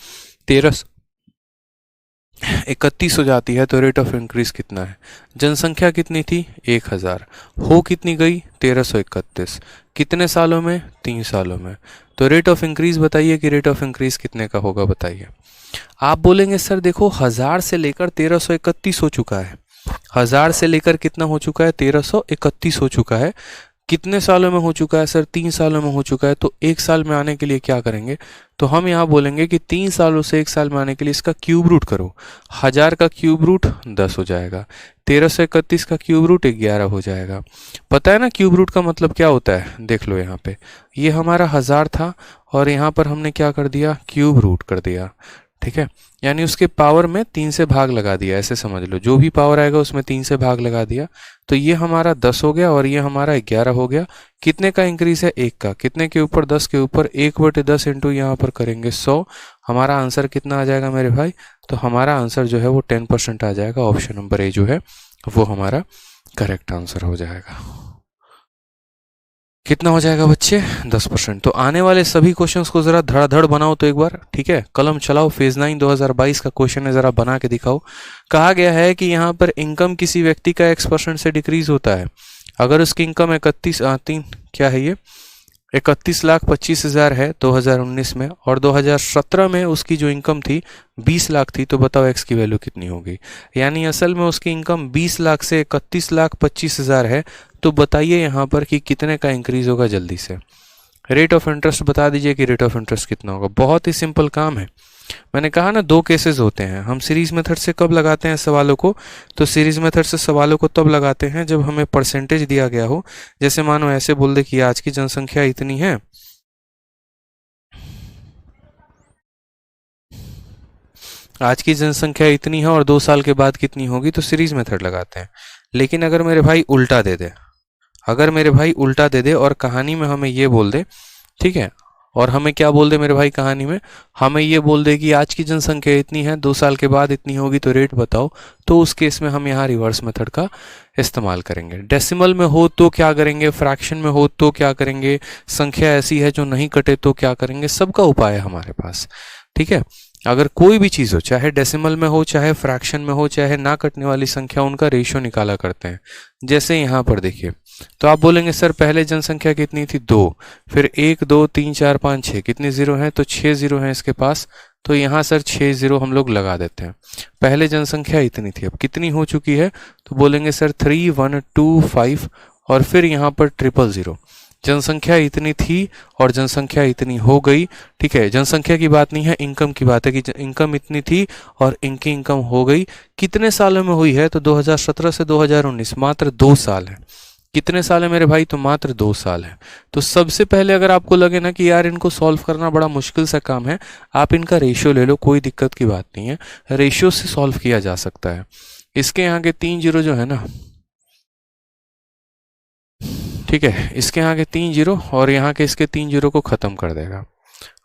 1331 हो जाती है, तो रेट ऑफ इंक्रीज कितना है, जनसंख्या कितनी थी 1000, हो कितनी गई 1331, कितने सालों में, 3 सालों में। तो रेट ऑफ इंक्रीज बताइए कि रेट ऑफ इंक्रीज कितने का होगा, बताइए। आप बोलेंगे सर देखो 1000 से लेकर 1331 हो चुका है, 1000 से लेकर कितना हो चुका है, 1331 हो चुका है, कितने सालों में हो चुका है सर, 3 सालों में हो चुका है। तो 1 साल में आने के लिए क्या करेंगे, तो हम यहाँ बोलेंगे कि 3 सालों से 1 साल में आने के लिए इसका क्यूब रूट करो, 1000 का क्यूब रूट 10 हो जाएगा, 1331 का क्यूब रूट 11 हो जाएगा। पता है ना क्यूब रूट का मतलब क्या होता है, देख लो यहाँ पे, ये हमारा 1000 था और यहाँ पर हमने क्या कर दिया, क्यूब रूट कर दिया, ठीक है, यानी उसके पावर में 3 से भाग लगा दिया, ऐसे समझ लो, जो भी पावर आएगा उसमें 3 से भाग लगा दिया, तो ये हमारा 10 हो गया और ये हमारा 11 हो गया। कितने का इंक्रीज है, 1 का, कितने के ऊपर, 10 के ऊपर, 1/10 इंटू यहाँ पर करेंगे 100, हमारा आंसर कितना आ जाएगा मेरे भाई, तो हमारा आंसर जो है वो 10% आ जाएगा, ऑप्शन नंबर ए जो है वो हमारा करेक्ट आंसर हो जाएगा। कितना हो जाएगा बच्चे, 10%। तो आने वाले सभी क्वेश्चंस को जरा धड़ाधड़ बनाओ तो एक बार, ठीक है, कलम चलाओ, फेज 9 2022 का क्वेश्चन है, जरा बना के दिखाओ। कहा गया है कि यहाँ पर इनकम किसी व्यक्ति का X% से डिक्रीज होता है, अगर उसकी इनकम 31 क्या है ये 31,25,000 है 2019 में, और 2017 में उसकी जो इनकम थी 20 लाख थी, तो बताओ एक्स की वैल्यू कितनी होगी। यानी असल में उसकी इनकम 20 लाख से 31,25,000 है, तो बताइए यहाँ पर कि कितने का इंक्रीज होगा, जल्दी से रेट ऑफ इंटरेस्ट बता दीजिए कि रेट ऑफ इंटरेस्ट कितना होगा। बहुत ही सिंपल काम है, मैंने कहा ना 2 केसेस होते हैं, हम सीरीज मेथड से कब लगाते हैं सवालों को, तो सीरीज मेथड से सवालों को तब लगाते हैं जब हमें परसेंटेज दिया गया हो। जैसे मानो ऐसे बोल दे कि आज की जनसंख्या इतनी है, आज की जनसंख्या इतनी है और 2 साल के बाद कितनी होगी, तो सीरीज मेथड लगाते हैं। लेकिन अगर मेरे भाई उल्टा दे दे, अगर मेरे भाई उल्टा दे दे और कहानी में हमें ये बोल दे, ठीक है, और हमें क्या बोल दे मेरे भाई कहानी में, हमें ये बोल दे कि आज की जनसंख्या इतनी है, 2 साल के बाद इतनी होगी तो रेट बताओ, तो उस केस में हम यहाँ रिवर्स मेथड का इस्तेमाल करेंगे। डेसिमल में हो तो क्या करेंगे, फ्रैक्शन में हो तो क्या करेंगे, संख्या ऐसी है जो नहीं कटे तो क्या करेंगे, सबका उपाय है हमारे पास। ठीक है, अगर कोई भी चीज़ हो, चाहे डेसिमल में हो, चाहे फ्रैक्शन में हो, चाहे ना कटने वाली संख्या, उनका रेशियो निकाला करते हैं। जैसे यहाँ पर देखिए, तो आप बोलेंगे सर पहले जनसंख्या कितनी थी 2, फिर 1 2 3 4 5 6, कितने जीरो हैं, तो 6 जीरो हैं इसके पास, तो यहाँ सर 6 जीरो हम लोग लगा देते हैं। पहले जनसंख्या इतनी थी, अब कितनी हो चुकी है, तो बोलेंगे सर 3 1 2 5 और फिर यहाँ पर 000। जनसंख्या इतनी थी और जनसंख्या इतनी हो गई। ठीक है, जनसंख्या की बात नहीं है, इनकम की बात है कि इनकम इतनी थी और इनकी इनकम हो गई। कितने सालों में हुई है, तो 2017 से 2019, मात्र 2 साल है। कितने साल है मेरे भाई, तो मात्र 2 साल है। तो सबसे पहले अगर आपको लगे ना कि यार इनको सॉल्व करना बड़ा मुश्किल सा काम है, आप इनका रेशियो ले लो, कोई दिक्कत की बात नहीं है, रेशियो से सॉल्व किया जा सकता है। इसके यहाँ के 3 जीरो जो है ना, ठीक है, इसके यहाँ के 3 जीरो और यहाँ के इसके 3 जीरो को ख़त्म कर देगा।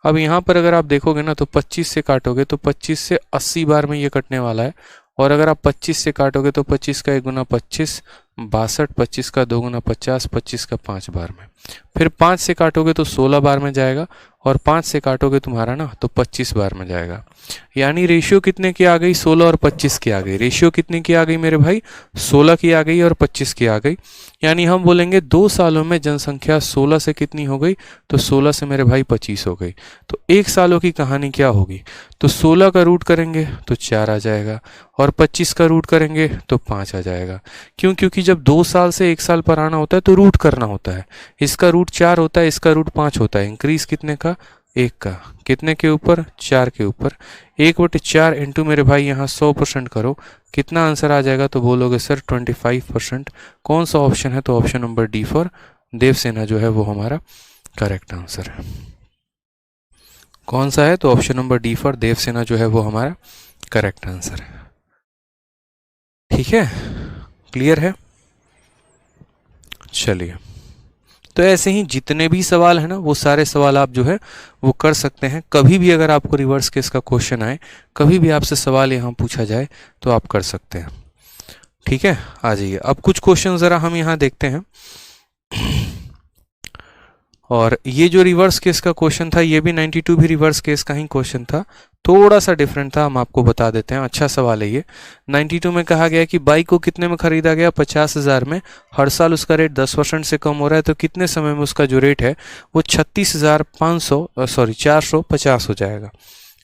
अब यहाँ पर अगर आप देखोगे ना, तो 25 से काटोगे तो 25 से 80 बार में ये कटने वाला है, और अगर आप 25 से काटोगे तो 25 का 1 गुना 25 62, 25 का 2 गुना 50, 25 का 5 बार में, फिर 5 से काटोगे तो 16 बार में जाएगा, और 5 से काटोगे तुम्हारा ना तो 25 बार में जाएगा। यानी रेशियो कितने की आ गई, 16 और 25 की आ गई। रेशियो कितने की आ गई मेरे भाई, 16 की आ गई और 25 की आ गई। यानी हम बोलेंगे 2 सालों में जनसंख्या 16 से कितनी हो गई, तो 16 से मेरे भाई 25 हो गई। तो 1 सालों की कहानी क्या होगी, तो 16 का रूट करेंगे तो 4 आ जाएगा, और 25 का रूट करेंगे तो 5 आ जाएगा। क्यों, क्योंकि जब 2 साल से 1 साल पर आना होता है तो रूट करना होता है। इसका रूट 4 होता है, इसका रूट 5 होता है। इंक्रीज कितने का, 1 का, कितने के ऊपर, 4 के ऊपर। 1/4 इंटू मेरे भाई यहाँ 100% करो, कितना आंसर आ जाएगा, तो बोलोगे सर 25%। कौन सा ऑप्शन है, तो option number D for Devsena जो है वो हमारा करेक्ट आंसर है। कौन सा है, तो option number D for Devsena जो है वो हमारा करेक्ट आंसर है। ठीक है, क्लियर है। चलिए, तो ऐसे ही जितने भी सवाल है ना, वो सारे सवाल आप जो है वो कर सकते हैं। कभी भी अगर आपको रिवर्स केस का क्वेश्चन आए, कभी भी आपसे सवाल यहाँ पूछा जाए तो आप कर सकते हैं। ठीक है, आ जाइए। अब कुछ क्वेश्चन ज़रा हम यहाँ देखते हैं। और ये जो रिवर्स केस का क्वेश्चन था, ये भी 92 भी रिवर्स केस का ही क्वेश्चन था, थोड़ा सा डिफरेंट था, हम आपको बता देते हैं। अच्छा सवाल है ये। 92 में कहा गया कि बाइक को कितने में खरीदा गया, 50,000 में। हर साल उसका रेट 10% से कम हो रहा है, तो कितने समय में उसका जो रेट है वो 450 हो जाएगा।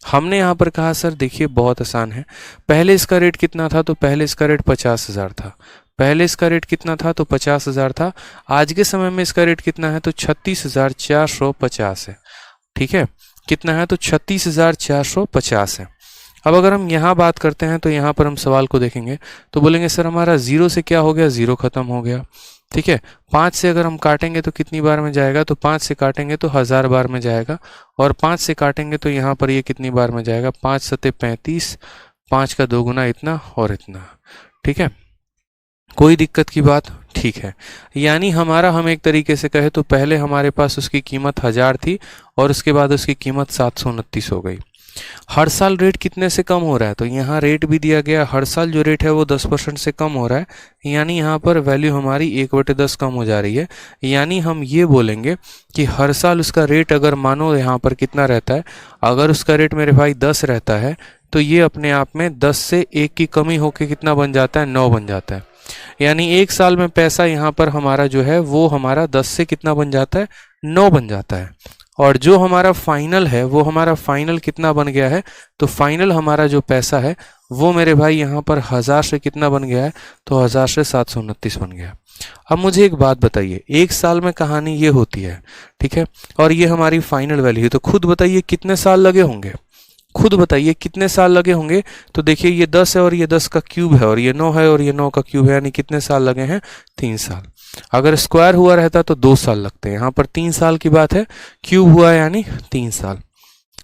हमने यहाँ पर कहा सर देखिए बहुत आसान है, पहले इसका रेट कितना था, तो पहले इसका रेट 50,000 था। पहले इसका रेट कितना था, तो 50,000 था। आज के समय में इसका रेट कितना है, तो 36,450 है। ठीक है, कितना है, तो 36,450 है। अब अगर हम यहाँ बात करते हैं, तो यहाँ पर हम सवाल को देखेंगे तो बोलेंगे सर हमारा 0 से क्या हो गया, 0 खत्म हो गया। ठीक है, 5 से अगर हम काटेंगे तो कितनी बार में जाएगा, तो 5 से काटेंगे तो 1000 बार में जाएगा, और 5 से काटेंगे तो यहाँ पर ये कितनी बार में जाएगा, 5 सते 35, 5 का 2 गुना इतना और इतना। ठीक है, कोई दिक्कत की बात, ठीक है। यानी हमारा, हम एक तरीके से कहे तो पहले हमारे पास उसकी कीमत 1000 थी और उसके बाद उसकी कीमत 729 हो गई। हर साल रेट कितने से कम हो रहा है, तो यहाँ रेट भी दिया गया, हर साल जो रेट है वो 10% से कम हो रहा है। यानी यहाँ पर वैल्यू हमारी 1/10 कम हो जा रही है। यानी हम ये बोलेंगे कि हर साल उसका रेट अगर मानो यहाँ पर कितना रहता है, अगर उसका रेट मेरे भाई 10 रहता है, तो ये अपने आप में 10 से 1 की कमी होकर कितना बन जाता है, 9 बन जाता है। यानी 1 साल में पैसा यहाँ पर हमारा जो है वो हमारा 10 से कितना बन जाता है, 9 बन जाता है। और जो हमारा फाइनल है वो हमारा फाइनल कितना बन गया है, तो फाइनल हमारा जो पैसा है वो मेरे भाई यहाँ पर 1000 से कितना बन गया है, तो 1000 से 729 बन गया। अब मुझे एक बात बताइए, 1 साल में कहानी ये होती है, ठीक है, और ये हमारी फाइनल वैल्यू है, तो खुद बताइए कितने साल लगे होंगे, खुद बताइए कितने साल लगे होंगे। तो देखिए ये 10 है और ये 10 का क्यूब है, और ये 9 है और ये 9 का क्यूब है, यानी कितने साल लगे हैं, 3 साल। अगर स्क्वायर हुआ रहता तो 2 साल लगते हैं, यहाँ पर 3 साल की बात है, क्यूब हुआ यानी 3 साल।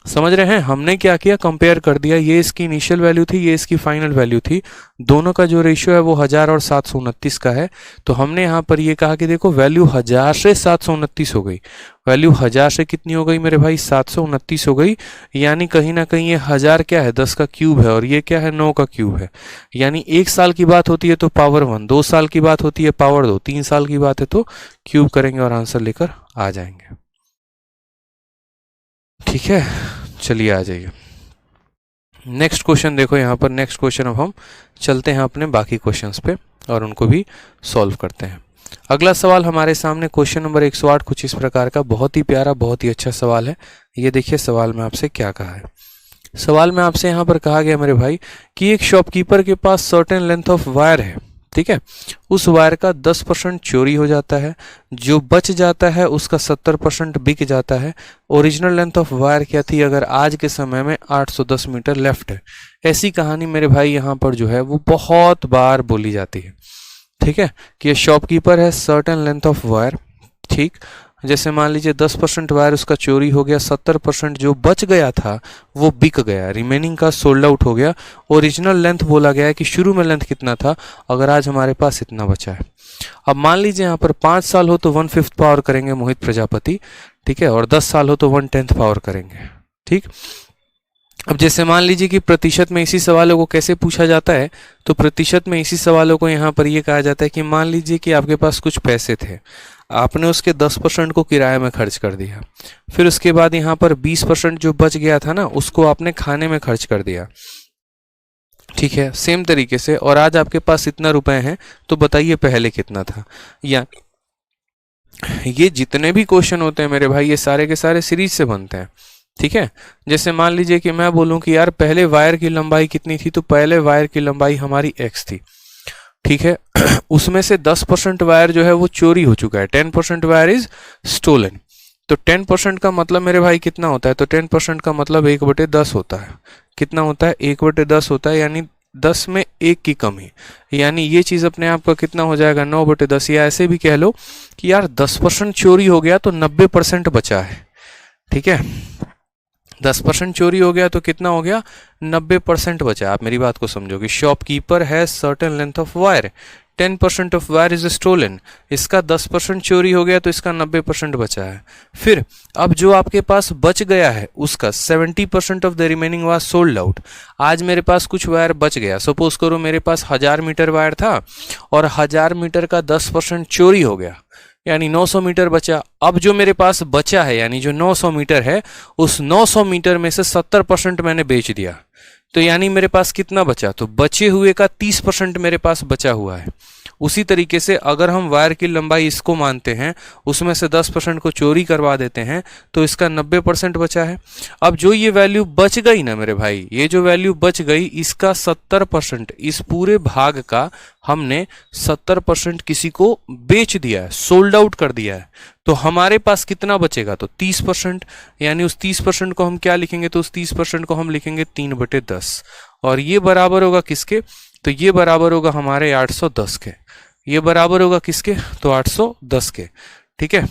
समझ रहे हैं? हमने क्या किया, कंपेयर कर दिया, ये इसकी इनिशियल वैल्यू थी, ये इसकी फाइनल वैल्यू थी, दोनों का जो रेशियो है वो 1000 और 729 का है। तो हमने यहाँ पर ये कहा कि देखो वैल्यू 1000 से 729 हो गई, वैल्यू 1000 से कितनी हो गई मेरे भाई, 729 हो गई। यानी कहीं ना कहीं ये 1000 क्या है, 10 का क्यूब है, और ये क्या है, 9 का क्यूब है। यानी 1 साल की बात होती है तो पावर 1, 2 साल की बात होती है पावर 2, 3 साल की बात है तो क्यूब करेंगे और आंसर लेकर आ जाएंगे। ठीक है, चलिए आ जाइए नेक्स्ट क्वेश्चन। देखो यहाँ पर नेक्स्ट क्वेश्चन, अब हम चलते हैं अपने बाकी क्वेश्चंस पे और उनको भी सॉल्व करते हैं। अगला सवाल हमारे सामने क्वेश्चन नंबर 108 कुछ इस प्रकार का, बहुत ही प्यारा, बहुत ही अच्छा सवाल है। ये देखिए सवाल में आपसे क्या कहा है। सवाल में आपसे यहाँ पर कहा गया मेरे भाई कि एक शॉपकीपर के पास सर्टेन लेंथ ऑफ वायर है, ठीक है, उस वायर का 10% चोरी हो जाता है, जो बच जाता है उसका 70% बिक जाता है। ओरिजिनल लेंथ ऑफ वायर क्या थी अगर आज के समय में 810 मीटर लेफ्ट है। ऐसी कहानी मेरे भाई यहाँ पर जो है वो बहुत बार बोली जाती है, ठीक है, कि ये शॉपकीपर है, सर्टेन लेंथ ऑफ वायर, ठीक, जैसे मान लीजिए 10% वायर उसका चोरी हो गया, 70% जो बच गया था वो बिक गया, रिमेनिंग का सोल्ड आउट हो गया। ओरिजिनल लेंथ बोला गया है कि शुरू में लेंथ कितना था, अगर आज हमारे पास इतना बचा है। अब मान लीजिए यहाँ पर 5 साल हो तो 1/5 पावर करेंगे मोहित प्रजापति, ठीक है, और 10 साल हो तो 1/10 पावर करेंगे, ठीक। अब जैसे मान लीजिए कि प्रतिशत में इसी सवालों को कैसे पूछा जाता है, तो प्रतिशत में इसी सवालों को यहाँ पर ये कहा जाता है कि मान लीजिए कि आपके पास कुछ पैसे थे, आपने उसके 10% को किराए में खर्च कर दिया, फिर उसके बाद यहाँ पर 20% जो बच गया था ना उसको आपने खाने में खर्च कर दिया, ठीक है, सेम तरीके से, और आज आपके पास इतना रुपए हैं, तो बताइए पहले कितना था। या ये जितने भी क्वेश्चन होते हैं मेरे भाई ये सारे के सारे सीरीज से बनते हैं, ठीक है। जैसे मान लीजिए कि मैं बोलूं कि यार पहले वायर की लंबाई कितनी थी, तो पहले वायर की लंबाई हमारी x थी, ठीक है। उसमें से 10% वायर जो है वो चोरी हो चुका है, 10% वायर इज स्टोलन। तो 10% का मतलब मेरे भाई कितना होता है, तो 10% का मतलब 1/10 होता है। कितना होता है, 1/10 होता है, यानी 10 में 1 की कमी, यानी ये चीज अपने आप का कितना हो जाएगा, 9/10। या ऐसे भी कह लो कि यार 10% चोरी हो गया तो 90% बचा है, ठीक है। 10% चोरी हो गया तो कितना हो गया, 90% बचा। आप मेरी बात को समझो कि शॉपकीपर है certain length of wire, 10% of wire is stolen, इसका 10% चोरी हो गया तो इसका 90% बचा है। फिर अब जो आपके पास बच गया है उसका 70% of the remaining was sold out. आज मेरे पास कुछ वायर बच गया, सपोज करो मेरे पास 1000 मीटर वायर था और 1000 मीटर का 10% चोरी हो गया, यानी 900 मीटर बचा। अब जो मेरे पास बचा है यानी जो 900 मीटर है, उस 900 मीटर में से 70% मैंने बेच दिया, तो यानी मेरे पास कितना बचा, तो बचे हुए का 30% मेरे पास बचा हुआ है। उसी तरीके से अगर हम वायर की लंबाई इसको मानते हैं, उसमें से 10% को चोरी करवा देते हैं, तो इसका 90% बचा है। अब जो ये वैल्यू बच गई ना मेरे भाई, ये जो वैल्यू बच गई इसका 70%, इस पूरे भाग का हमने 70% किसी को बेच दिया है, सोल्ड आउट कर दिया है। तो हमारे पास कितना बचेगा, तो 30%, यानी उस 30% को हम क्या लिखेंगे, तो उस 30% को हम लिखेंगे 3/10, और ये बराबर होगा किसके, तो ये बराबर होगा हमारे 810 के। ये बराबर होगा किसके, तो 810 के, ठीक है।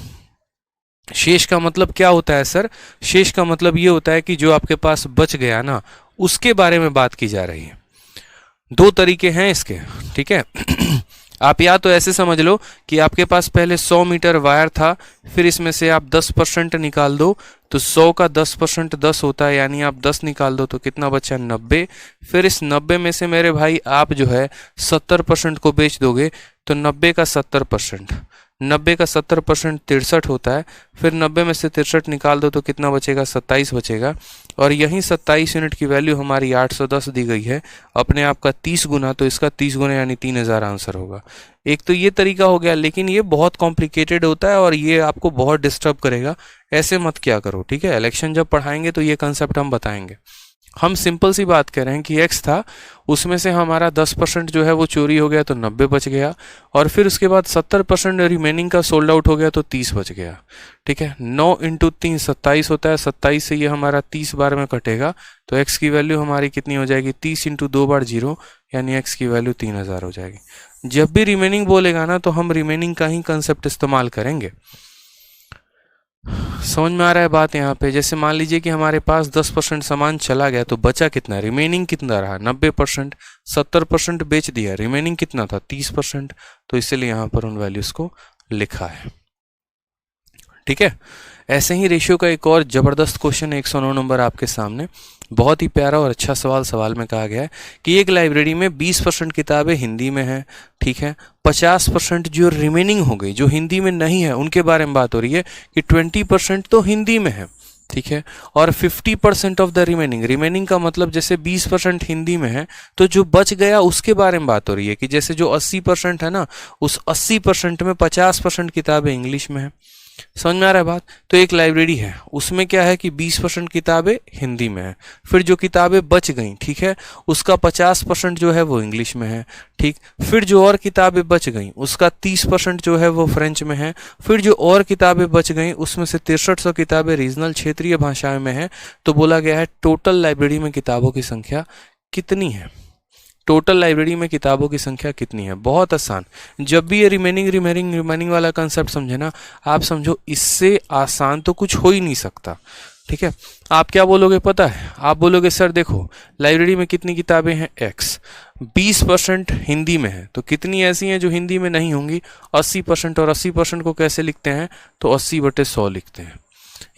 शेष का मतलब क्या होता है सर, शेष का मतलब ये होता है कि जो आपके पास बच गया ना उसके बारे में बात की जा रही है। दो तरीके हैं इसके, ठीक है। आप या तो ऐसे समझ लो कि आपके पास पहले 100 मीटर वायर था, फिर इसमें से आप 10% निकाल दो, तो 100 का 10% 10 होता है, यानी आप 10 निकाल दो तो कितना बचा, 90। फिर इस 90 में से मेरे भाई आप जो है 70% को बेच दोगे, तो 90 का 70%, 90 का 70% 63 होता है। फिर 90 में से 63 निकाल दो तो कितना बचेगा, 27 बचेगा। और यहीं 27 यूनिट की वैल्यू हमारी 810 दी गई है, अपने आप का 30 गुना, तो इसका 30 गुना यानी 3000 आंसर होगा। एक तो ये तरीका हो गया, लेकिन ये बहुत कॉम्प्लिकेटेड होता है और ये आपको बहुत डिस्टर्ब करेगा, ऐसे मत क्या करो, ठीक है। इलेक्शन जब पढ़ाएंगे तो ये कंसेप्ट हम बताएंगे। हम सिंपल सी बात कह रहे हैं कि x था, उसमें से हमारा 10% जो है वो चोरी हो गया तो 90 बच गया, और फिर उसके बाद 70% रिमेनिंग का सोल्ड आउट हो गया तो 30 बच गया, ठीक है। 9 × 3 27 होता है, 27 से ये हमारा 30 बार में कटेगा, तो x की वैल्यू हमारी कितनी हो जाएगी, 30 × 2 बार 0, यानी x की वैल्यू 3000 हो जाएगी। जब भी रिमेनिंग बोलेगा ना तो हम रिमेनिंग का ही कंसेप्ट इस्तेमाल करेंगे। समझ में आ रहा है बात यहाँ पे? जैसे मान लीजिए कि हमारे पास 10% सामान चला गया तो बचा कितना, रिमेनिंग कितना रहा 90%, 70% बेच दिया, रिमेनिंग कितना था 30%। तो इसलिए यहाँ पर उन वैल्यूज को लिखा है। ठीक है, ऐसे ही रेशियो का एक और जबरदस्त क्वेश्चन 109 नंबर आपके सामने। बहुत ही प्यारा और अच्छा सवाल में कहा गया है कि एक लाइब्रेरी में 20% किताबें हिंदी में है, ठीक है, 50% जो रिमेनिंग हो गई जो हिंदी में नहीं है उनके बारे में बात हो रही है कि 20% तो हिंदी में है, ठीक है, और 50% ऑफ द रिमेनिंग का मतलब जैसे 20% हिंदी में है तो जो बच गया उसके बारे में बात हो रही है कि जैसे जो 80% है ना, उस 80% में 50% किताबें इंग्लिश में है। समझ में आ रहा है बात? तो एक लाइब्रेरी है, उसमें क्या है कि 20% किताबें हिंदी में है, फिर जो किताबें बच गई, ठीक है, उसका 50% जो है वो इंग्लिश में है, ठीक, फिर जो और किताबें बच गई उसका 30% जो है वो फ्रेंच में है, फिर जो और किताबें बच गई उसमें से 6300 किताबें रीजनल क्षेत्रीय भाषाओं में है। तो बोला गया है टोटल लाइब्रेरी में किताबों की संख्या कितनी है, टोटल लाइब्रेरी में किताबों की संख्या कितनी है। बहुत आसान, जब भी ये रिमेनिंग वाला कंसेप्ट समझे ना, आप समझो इससे आसान तो कुछ हो ही नहीं सकता। ठीक है, आप क्या बोलोगे पता है? आप बोलोगे सर देखो लाइब्रेरी में कितनी किताबें हैं x, 20% हिंदी में है तो कितनी ऐसी हैं जो हिंदी में नहीं होंगी 80%, और 80% को कैसे लिखते हैं तो 80/100 लिखते हैं।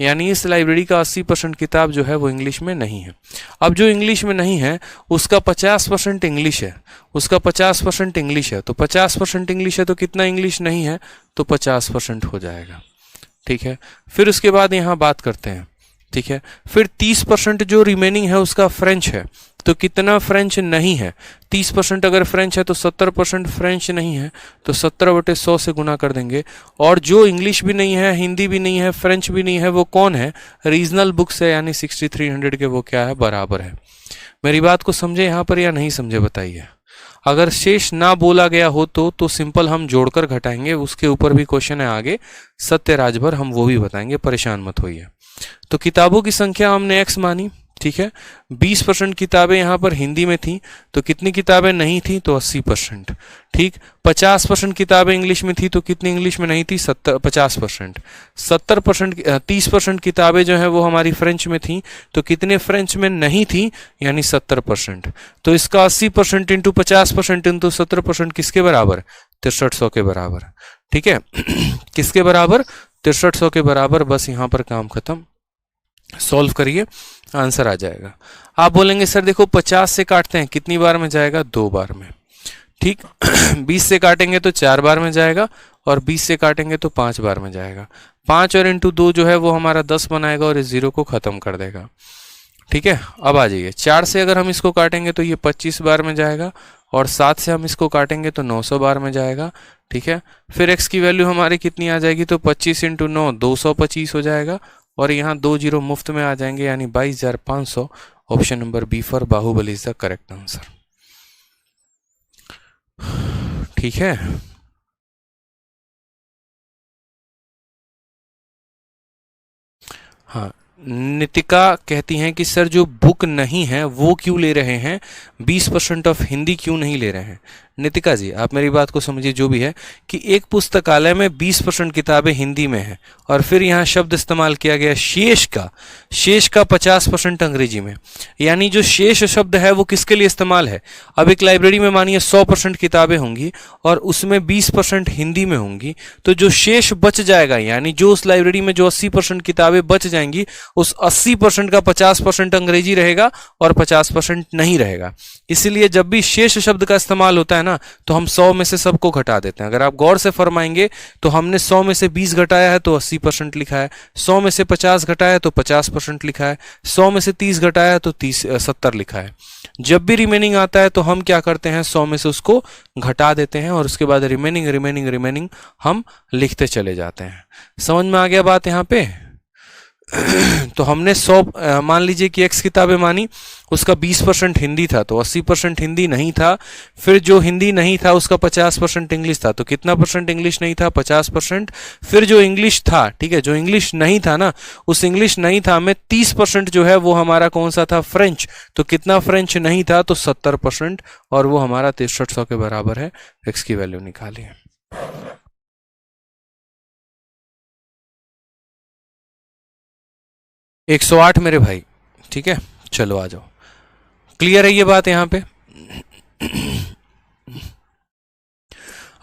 यानी इस लाइब्रेरी का 80% किताब जो है वो इंग्लिश में नहीं है। अब जो इंग्लिश में नहीं है उसका 50% इंग्लिश है, उसका 50% इंग्लिश है, तो 50% इंग्लिश है तो कितना इंग्लिश नहीं है तो 50% हो जाएगा। ठीक है, फिर उसके बाद यहाँ बात करते हैं। ठीक है, फिर 30% जो रिमेनिंग है उसका फ्रेंच है, तो कितना फ्रेंच नहीं है, 30% अगर फ्रेंच है तो 70% फ्रेंच नहीं है, तो 70/100 से गुना कर देंगे। और जो इंग्लिश भी नहीं है, हिंदी भी नहीं है, फ्रेंच भी नहीं है, वो कौन है? रीजनल बुक्स है, यानी 6300 के वो क्या है, बराबर है। मेरी बात को समझे यहाँ पर या नहीं समझे बताइए? अगर शेष ना बोला गया हो तो सिंपल हम जोड़कर घटाएंगे, उसके ऊपर भी क्वेश्चन है आगे सत्य राजभर, हम वो भी बताएंगे, परेशान मत होइए। तो किताबों की संख्या हमने x मानी, ठीक है, 20% किताबें यहाँ पर हिंदी में थी तो कितनी किताबें नहीं थी तो 80%, ठीक, 50% किताबें इंग्लिश में थी तो कितनी इंग्लिश में नहीं थी 50%, 70% 30% किताबें जो है वो हमारी फ्रेंच में थी तो कितने फ्रेंच में नहीं थी, यानी 70%। तो इसका 80% इंटू 50% इंटू 70% किसके बराबर? 6300 के बराबर। ठीक है किसके बराबर? 6300 के बराबर। बस यहाँ पर काम खत्म, सॉल्व करिए, आंसर आ जाएगा। आप बोलेंगे सर देखो 50 से काटते हैं कितनी बार में जाएगा? 2 बार में, ठीक 20 से काटेंगे तो 4 बार में जाएगा, और 20 से काटेंगे तो 5 बार में जाएगा। 5 और इंटू 2 जो है वो हमारा 10 बनाएगा और इस 0 को खत्म कर देगा। ठीक है, अब आ जाइए 4 से अगर हम इसको काटेंगे तो ये 25 बार में जाएगा, और 7 से हम इसको काटेंगे तो 900 बार में जाएगा। ठीक है, फिर x की वैल्यू हमारी कितनी आ जाएगी? तो 25 इंटू 9 225 हो जाएगा, और यहाँ 2 0 मुफ्त में आ जाएंगे, यानी 22,500। Option number B for Baahubali is the correct answer. ठीक है, हाँ, नितिका कहती हैं कि सर जो बुक नहीं है वो क्यों ले रहे हैं, 20% ऑफ हिंदी क्यों नहीं ले रहे हैं? नितिका जी आप मेरी बात को समझिए, जो भी है कि एक पुस्तकालय में 20% किताबें हिंदी में है, और फिर यहाँ शब्द इस्तेमाल किया गया शेष का 50% अंग्रेजी में, यानी जो शेष शब्द है वो किसके लिए इस्तेमाल है? अब एक लाइब्रेरी में मानिए 100% किताबें होंगी और उसमें 20% हिंदी में होंगी, तो जो शेष बच जाएगा, यानी जो उस लाइब्रेरी में जो 80% किताबें बच जाएंगी, उस 80% का 50% अंग्रेजी रहेगा और 50% नहीं रहेगा। इसीलिए जब भी शेष शब्द का इस्तेमाल होता है ना, तो हम 100 में से सबको घटा देते हैं। अगर आप गौर से फरमाएंगे तो हमने 100 में से 20 घटाया है तो 80% लिखा है, 100 में से 50 घटाया तो 50% लिखा है, 100 में से 30 घटाया तो 70 लिखा है। जब भी रिमेनिंग आता है तो हम क्या करते हैं, 100 में से उसको घटा देते हैं, और उसके बाद रिमेनिंग हम लिखते चले जाते हैं। समझ में आ गया बात यहाँ पे? तो हमने 100 मान लीजिए कि x किताबें मानी, उसका 20% हिंदी था तो 80% हिंदी नहीं था, फिर जो हिंदी नहीं था उसका 50% इंग्लिश था, तो कितना परसेंट इंग्लिश नहीं था? 50%। फिर जो इंग्लिश था, ठीक है, जो इंग्लिश नहीं था ना, उस इंग्लिश नहीं था में 30% जो है वो हमारा कौन सा था? फ्रेंच। तो कितना फ्रेंच नहीं था? तो 70%, और वो हमारा 6300 के बराबर है। x की वैल्यू निकालिए। 108 मेरे भाई। ठीक है, चलो आ जाओ। क्लियर है ये बात यहाँ पे?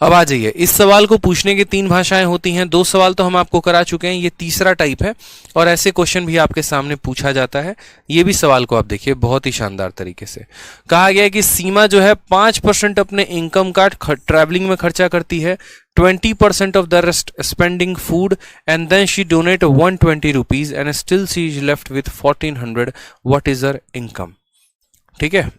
अब आ जाइए, इस सवाल को पूछने की 3 भाषाएं होती हैं। 2 सवाल तो हम आपको करा चुके हैं, ये तीसरा टाइप है और ऐसे क्वेश्चन भी आपके सामने पूछा जाता है। ये भी सवाल को आप देखिए बहुत ही शानदार तरीके से कहा गया है कि सीमा जो है 5% अपने इनकम का ट्रैवलिंग में खर्चा करती है, 20% of the rest spending food and then she donate 120 rupees and still she is left with 1400। What is her income? ठीक है,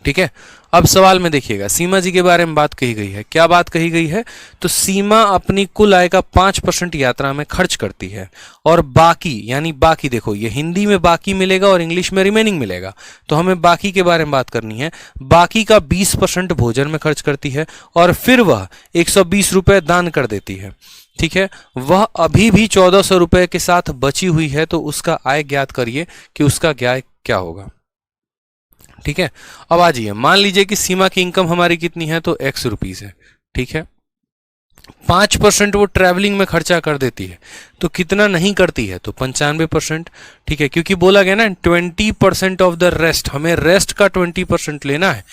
ठीक है। अब सवाल में देखिएगा, सीमा जी के बारे में बात कही गई है। क्या बात कही गई है? तो सीमा अपनी कुल आय का 5% यात्रा में खर्च करती है और बाकी, यानी बाकी, देखो ये हिंदी में बाकी मिलेगा और इंग्लिश में रिमेनिंग मिलेगा, तो हमें बाकी के बारे में बात करनी है। बाकी का 20% भोजन में खर्च करती है और फिर वह 120 रुपए दान कर देती है। ठीक है, वह अभी भी 1400 रुपए के साथ बची हुई है, तो उसका आय ज्ञात करिए कि उसका आय क्या होगा। ठीक है, अब आ जाइए, मान लीजिए कि सीमा की इनकम हमारी कितनी है, तो x रुपीज है। ठीक है, 5% वो ट्रैवलिंग में खर्चा कर देती है, तो कितना नहीं करती है? तो 95%। ठीक है, क्योंकि बोला गया ना 20% ऑफ द रेस्ट, हमें रेस्ट का 20% लेना है।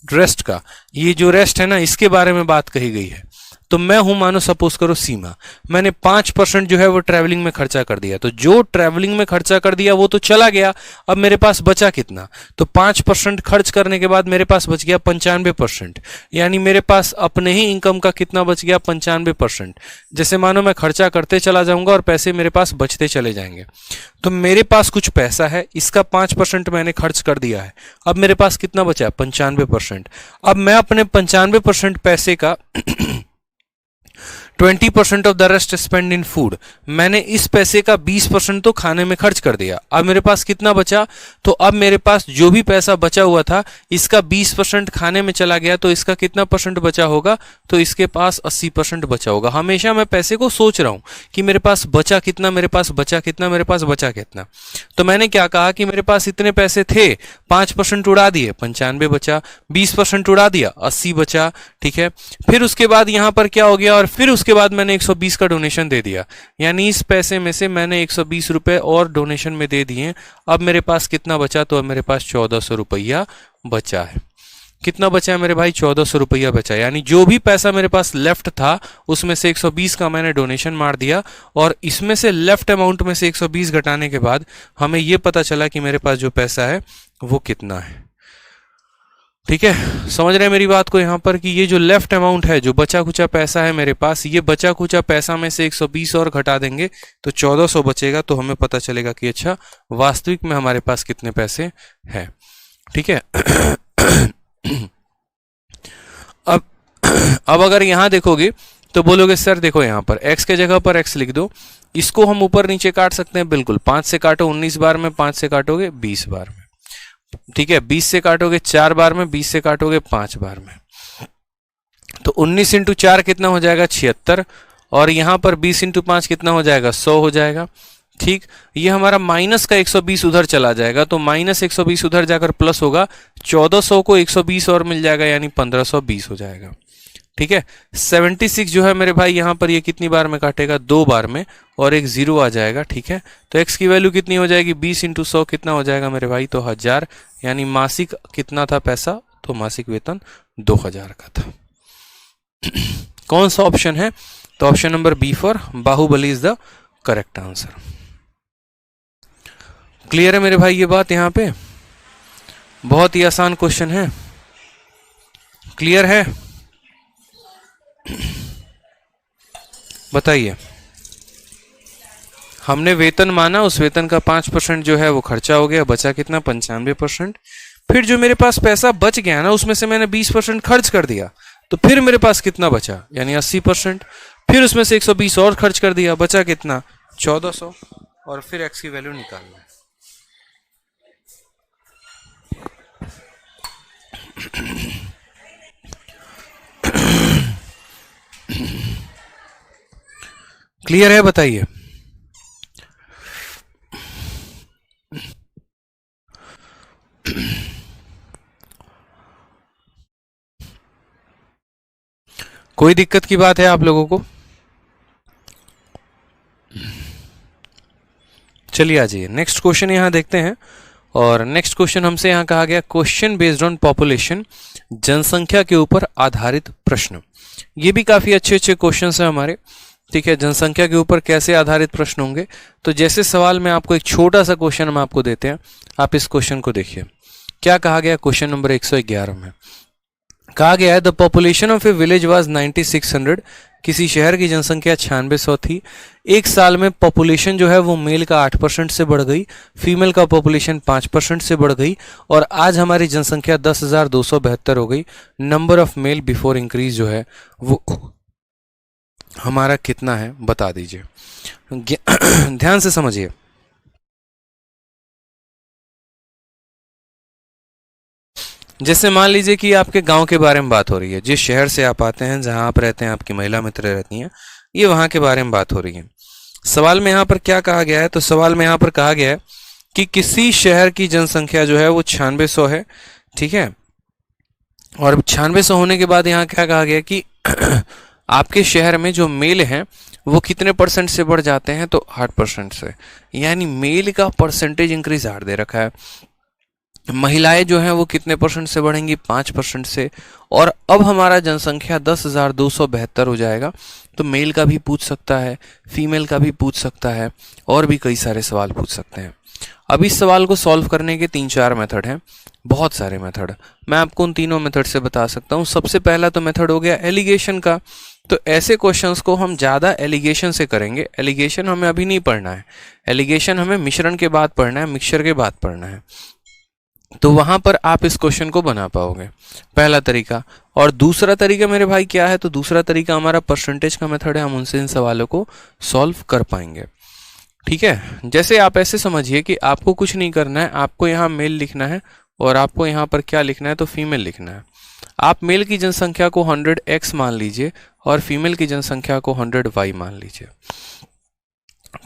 रेस्ट का, ये जो रेस्ट है ना, इसके बारे में बात कही गई है। तो मैं हूं, मानो सपोज करो सीमा, मैंने 5% जो है वो ट्रैवलिंग में खर्चा कर दिया, तो जो ट्रैवलिंग में खर्चा कर दिया वो तो चला गया। अब मेरे पास बचा कितना? तो 5% खर्च करने के बाद मेरे पास बच गया 95%, यानी मेरे पास अपने ही इनकम का कितना बच गया? 95%। जैसे मानो मैं खर्चा करते चला जाऊंगा और पैसे मेरे पास बचते चले जाएंगे, तो मेरे पास कुछ पैसा है, इसका 5% मैंने खर्च कर दिया है। अब मेरे पास कितना बचा? 95%। अब मैं अपने 95% पैसे का 20% of the rest spend in food, मैंने इस पैसे का 20% तो खाने में खर्च कर दिया। अब मेरे पास कितना बचा? तो अब मेरे पास जो भी पैसा बचा हुआ था, इसका 20% खाने में चला गया, तो इसका कितना परसेंट बचा होगा? तो इसके पास 80% बचा होगा। हमेशा मैं पैसे को सोच रहा हूं कि मेरे पास बचा कितना, मेरे पास बचा कितना, मेरे पास बचा कितना। तो मैंने क्या कहा कि मेरे पास इतने पैसे थे, 5% उड़ा दिए, 95 बचा, 20% उड़ा दिया, 80 बचा। ठीक है, फिर उसके बाद यहां पर क्या हो गया, और फिर उसके बाद मैंने 120 का डोनेशन दे दिया, यानी इस पैसे में से मैंने 120 रुपए और डोनेशन में दे दिए। अब मेरे पास कितना बचा? तो अब मेरे पास 1400 रुपया बचा है। कितना बचा है मेरे भाई? 1400 रुपया बचा, यानी जो भी पैसा मेरे पास लेफ्ट था उसमें से 120 का मैंने डोनेशन मार दिया, और इसमें से लेफ्ट अमाउंट में से 120 घटाने के बाद हमें यह पता चला कि मेरे पास जो पैसा है वो कितना है। ठीक है, समझ रहे हैं मेरी बात को यहाँ पर, कि ये जो लेफ्ट अमाउंट है, जो बचा खुचा पैसा है मेरे पास, ये बचा खुचा पैसा में से 120 और घटा देंगे तो 1400 बचेगा, तो हमें पता चलेगा कि अच्छा वास्तविक में हमारे पास कितने पैसे हैं। ठीक है, अब अगर यहां देखोगे तो बोलोगे सर देखो यहां पर x के जगह पर x लिख दो, इसको हम ऊपर नीचे काट सकते हैं, बिल्कुल। 5 से काटो 19 बार में, 5 से काटोगे 20 बार में। ठीक है, 20 से काटोगे 4 बार में, 20 से काटोगे 5 बार में, तो 19 इंटू 4 कितना हो जाएगा? 76, और यहां पर 20 इंटू 5 कितना हो जाएगा? 100 हो जाएगा। ठीक, ये हमारा माइनस का 120 उधर चला जाएगा, तो माइनस 120 उधर जाकर प्लस होगा, 1400 को 120 और मिल जाएगा, यानी 1520 हो जाएगा। ठीक है, 76 जो है मेरे भाई यहां पर ये कितनी बार में काटेगा? 2 बार में, और एक 0 आ जाएगा। ठीक है, तो x की वैल्यू कितनी हो जाएगी? 20 इंटू 100 कितना हो जाएगा मेरे भाई? तो 1000, यानी मासिक कितना था पैसा? तो मासिक वेतन 2000 का था। कौन सा ऑप्शन है? तो option number B for Baahubali is the correct answer. Clear है मेरे भाई ये बात? यहां पे बहुत ही आसान क्वेश्चन है। क्लियर है? बताइए, हमने वेतन माना, उस वेतन का 5% जो है वो खर्चा हो गया, बचा कितना? 95%। फिर जो मेरे पास पैसा बच गया ना, उसमें से मैंने 20% खर्च कर दिया, तो फिर मेरे पास कितना बचा? यानी 80%। फिर उसमें से 120 और खर्च कर दिया, बचा कितना? 1400, और फिर x की वैल्यू निकालना है। क्लियर है? बताइए। कोई दिक्कत की बात है आप लोगों को? चलिए आ जाइए नेक्स्ट क्वेश्चन यहाँ देखते हैं। और नेक्स्ट क्वेश्चन हमसे यहाँ कहा गया क्वेश्चन बेस्ड ऑन पॉपुलेशन, जनसंख्या के ऊपर आधारित प्रश्न। ये भी काफी अच्छे अच्छे क्वेश्चन है हमारे, ठीक है। जनसंख्या के ऊपर कैसे आधारित प्रश्न होंगे, तो जैसे सवाल में आपको एक छोटा सा क्वेश्चन हम आपको देते हैं, आप इस क्वेश्चन को देखिए। क्या कहा गया क्वेश्चन नंबर 111 में? कहा गया है the population of A village was 9600, किसी शहर की जनसंख्या 9600 थी। एक साल में पॉपुलेशन जो है वो मेल का 8% से बढ़ गई, फीमेल का पॉपुलेशन 5% से बढ़ गई, और आज हमारी जनसंख्या 10,272 हो गई। Number of male before increase जो है वो हमारा कितना है बता दीजिए। ध्यान से समझिए। जैसे मान लीजिए कि आपके गांव के बारे में बात हो रही है, जिस शहर से आप आते हैं, जहां आप रहते हैं, आपकी महिला मित्र रहती हैं, ये वहां के बारे में बात हो रही है। सवाल में यहां पर क्या कहा गया है, तो सवाल में यहां पर कहा गया है कि किसी शहर की जनसंख्या जो है वो 9600 है, ठीक है। और 9600 होने के बाद यहाँ क्या कहा गया कि आपके शहर में जो मेल हैं वो कितने परसेंट से बढ़ जाते हैं, तो 8% से, यानी मेल का परसेंटेज इंक्रीज 8 दे रखा है। महिलाएं जो हैं वो कितने परसेंट से बढ़ेंगी, 5% से। और अब हमारा जनसंख्या 10,272 हो जाएगा। तो मेल का भी पूछ सकता है, फीमेल का भी पूछ सकता है, और भी कई सारे सवाल पूछ सकते हैं। अब इस सवाल को सॉल्व करने के 3-4 मेथड हैं, बहुत सारे मेथड। मैं आपको उन तीनों मेथड से बता सकता हूँ। सबसे पहला तो मेथड हो गया एलिगेशन का। तो ऐसे क्वेश्चंस को हम ज़्यादा एलिगेशन से करेंगे। एलिगेशन हमें अभी नहीं पढ़ना है, एलिगेशन हमें मिश्रण के बाद पढ़ना है, मिक्सचर के बाद पढ़ना है। तो वहां पर आप इस क्वेश्चन को बना पाओगे, पहला तरीका। और दूसरा तरीका मेरे भाई क्या है, तो दूसरा तरीका हमारा परसेंटेज का मेथड है, हम उनसे इन सवालों को सॉल्व कर पाएंगे, ठीक है। जैसे आप ऐसे समझिए कि आपको कुछ नहीं करना है, आपको यहाँ मेल लिखना है और आपको यहाँ पर क्या लिखना है, तो फीमेल लिखना है। आप मेल की जनसंख्या को 100x मान लीजिए और फीमेल की जनसंख्या को 100y मान लीजिए,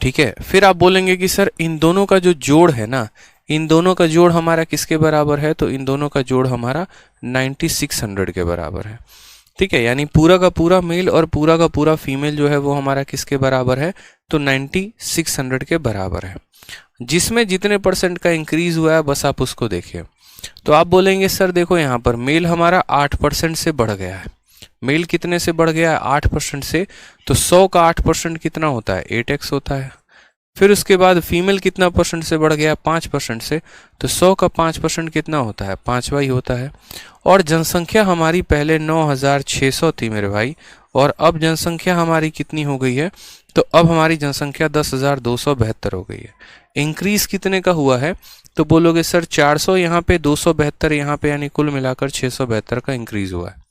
ठीक है। फिर आप बोलेंगे कि सर इन दोनों का जो जोड़ है ना, इन दोनों का जोड़ हमारा किसके बराबर है, तो इन दोनों का जोड़ हमारा 9600 के बराबर है, ठीक है। यानी पूरा का पूरा मेल और पूरा का पूरा फीमेल जो है वो हमारा किसके बराबर है, तो 9600 के बराबर है। जिसमें जितने परसेंट का इंक्रीज हुआ है बस आप उसको देखिए। तो आप बोलेंगे सर देखो यहाँ पर मेल हमारा 8% से बढ़ गया है। मेल कितने से बढ़ गया है, 8% से। तो 100 का 8% कितना होता है, 8x होता है। फिर उसके बाद फीमेल कितना परसेंट से बढ़ गया, 5% से। तो 100 का 5% कितना होता है, 5y होता है। और जनसंख्या हमारी पहले 9600 थी मेरे भाई, और अब जनसंख्या हमारी कितनी हो गई है, तो अब हमारी जनसंख्या 10,272 हो गई है। इंक्रीज कितने का हुआ है, तो बोलोगे सर 400 यहाँ पे, 272 यहाँ पे, यानी कुल मिलाकर 672 का इंक्रीज हुआ है।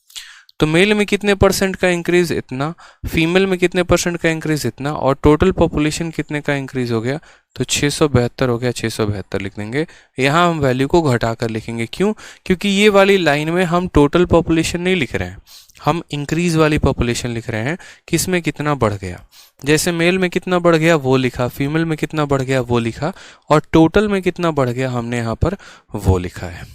तो मेल में कितने परसेंट का इंक्रीज, इतना। फीमेल में कितने परसेंट का इंक्रीज, इतना। और टोटल पॉपुलेशन कितने का इंक्रीज हो गया, तो 672 हो गया, 672 लिख देंगे। यहाँ हम वैल्यू को घटाकर लिखेंगे, क्यों, क्योंकि ये वाली लाइन में हम टोटल पॉपुलेशन नहीं लिख रहे हैं, हम इंक्रीज वाली पॉपुलेशन लिख रहे हैं, किसमें कितना बढ़ गया। जैसे मेल में कितना बढ़ गया वो लिखा, फीमेल में कितना बढ़ गया वो लिखा, और टोटल में कितना बढ़ गया हमने यहाँ पर वो लिखा है।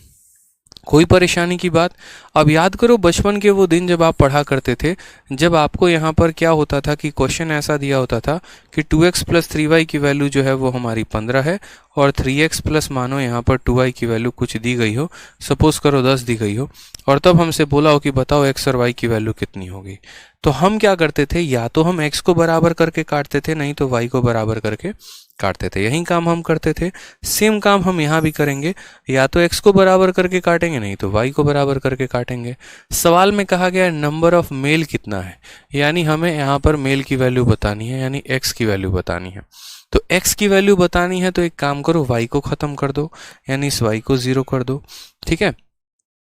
कोई परेशानी की बात। अब याद करो बचपन के वो दिन जब आप पढ़ा करते थे, जब आपको यहाँ पर क्या होता था कि क्वेश्चन ऐसा दिया होता था कि 2x + 3y की वैल्यू जो है वो हमारी 15 है, और 3x प्लस मानो यहाँ पर 2y की वैल्यू कुछ दी गई हो, सपोज करो 10 दी गई हो, और तब हमसे बोला हो कि बताओ x और y की वैल्यू कितनी होगी। तो हम क्या करते थे, या तो हम x को बराबर करके काटते थे, नहीं तो y को बराबर करके काटते थे। यही काम हम करते थे, सेम काम हम यहाँ भी करेंगे, या तो x को बराबर करके काटेंगे, नहीं तो y को बराबर करके काटेंगे। सवाल में कहा गया नंबर ऑफ मेल कितना है, यानी हमें यहाँ पर मेल की वैल्यू बतानी है, यानी x की वैल्यू बतानी है। तो x की वैल्यू बतानी है तो एक काम करो, y को खत्म कर दो, यानी इस y को 0 कर दो, ठीक है।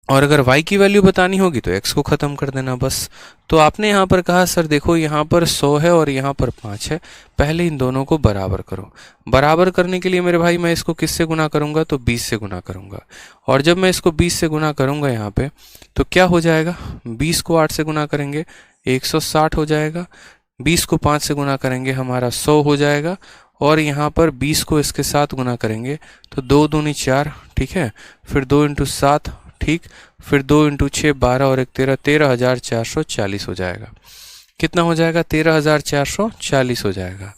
और अगर y की वैल्यू बतानी होगी तो x को खत्म कर देना बस। तो आपने यहाँ पर कहा सर देखो यहाँ पर 100 है और यहाँ पर 5 है, पहले इन दोनों को बराबर करो। बराबर करने के लिए मेरे भाई मैं इसको किससे गुना करूंगा, तो 20 से गुना करूंगा। और जब मैं इसको 20 से गुना करूंगा यहाँ पे, तो क्या हो जाएगा, 20 को 8 से गुना करेंगे 160 हो जाएगा, 20 को 5 से गुना करेंगे हमारा 100 हो जाएगा, और यहाँ पर 20 को इसके साथ गुना करेंगे तो 2 दूनी 4, ठीक है। फिर 2 × 7, ठीक। फिर 2 × 6 12 और 1 13, 13,440 हो जाएगा। कितना हो जाएगा, 13,440 हो जाएगा,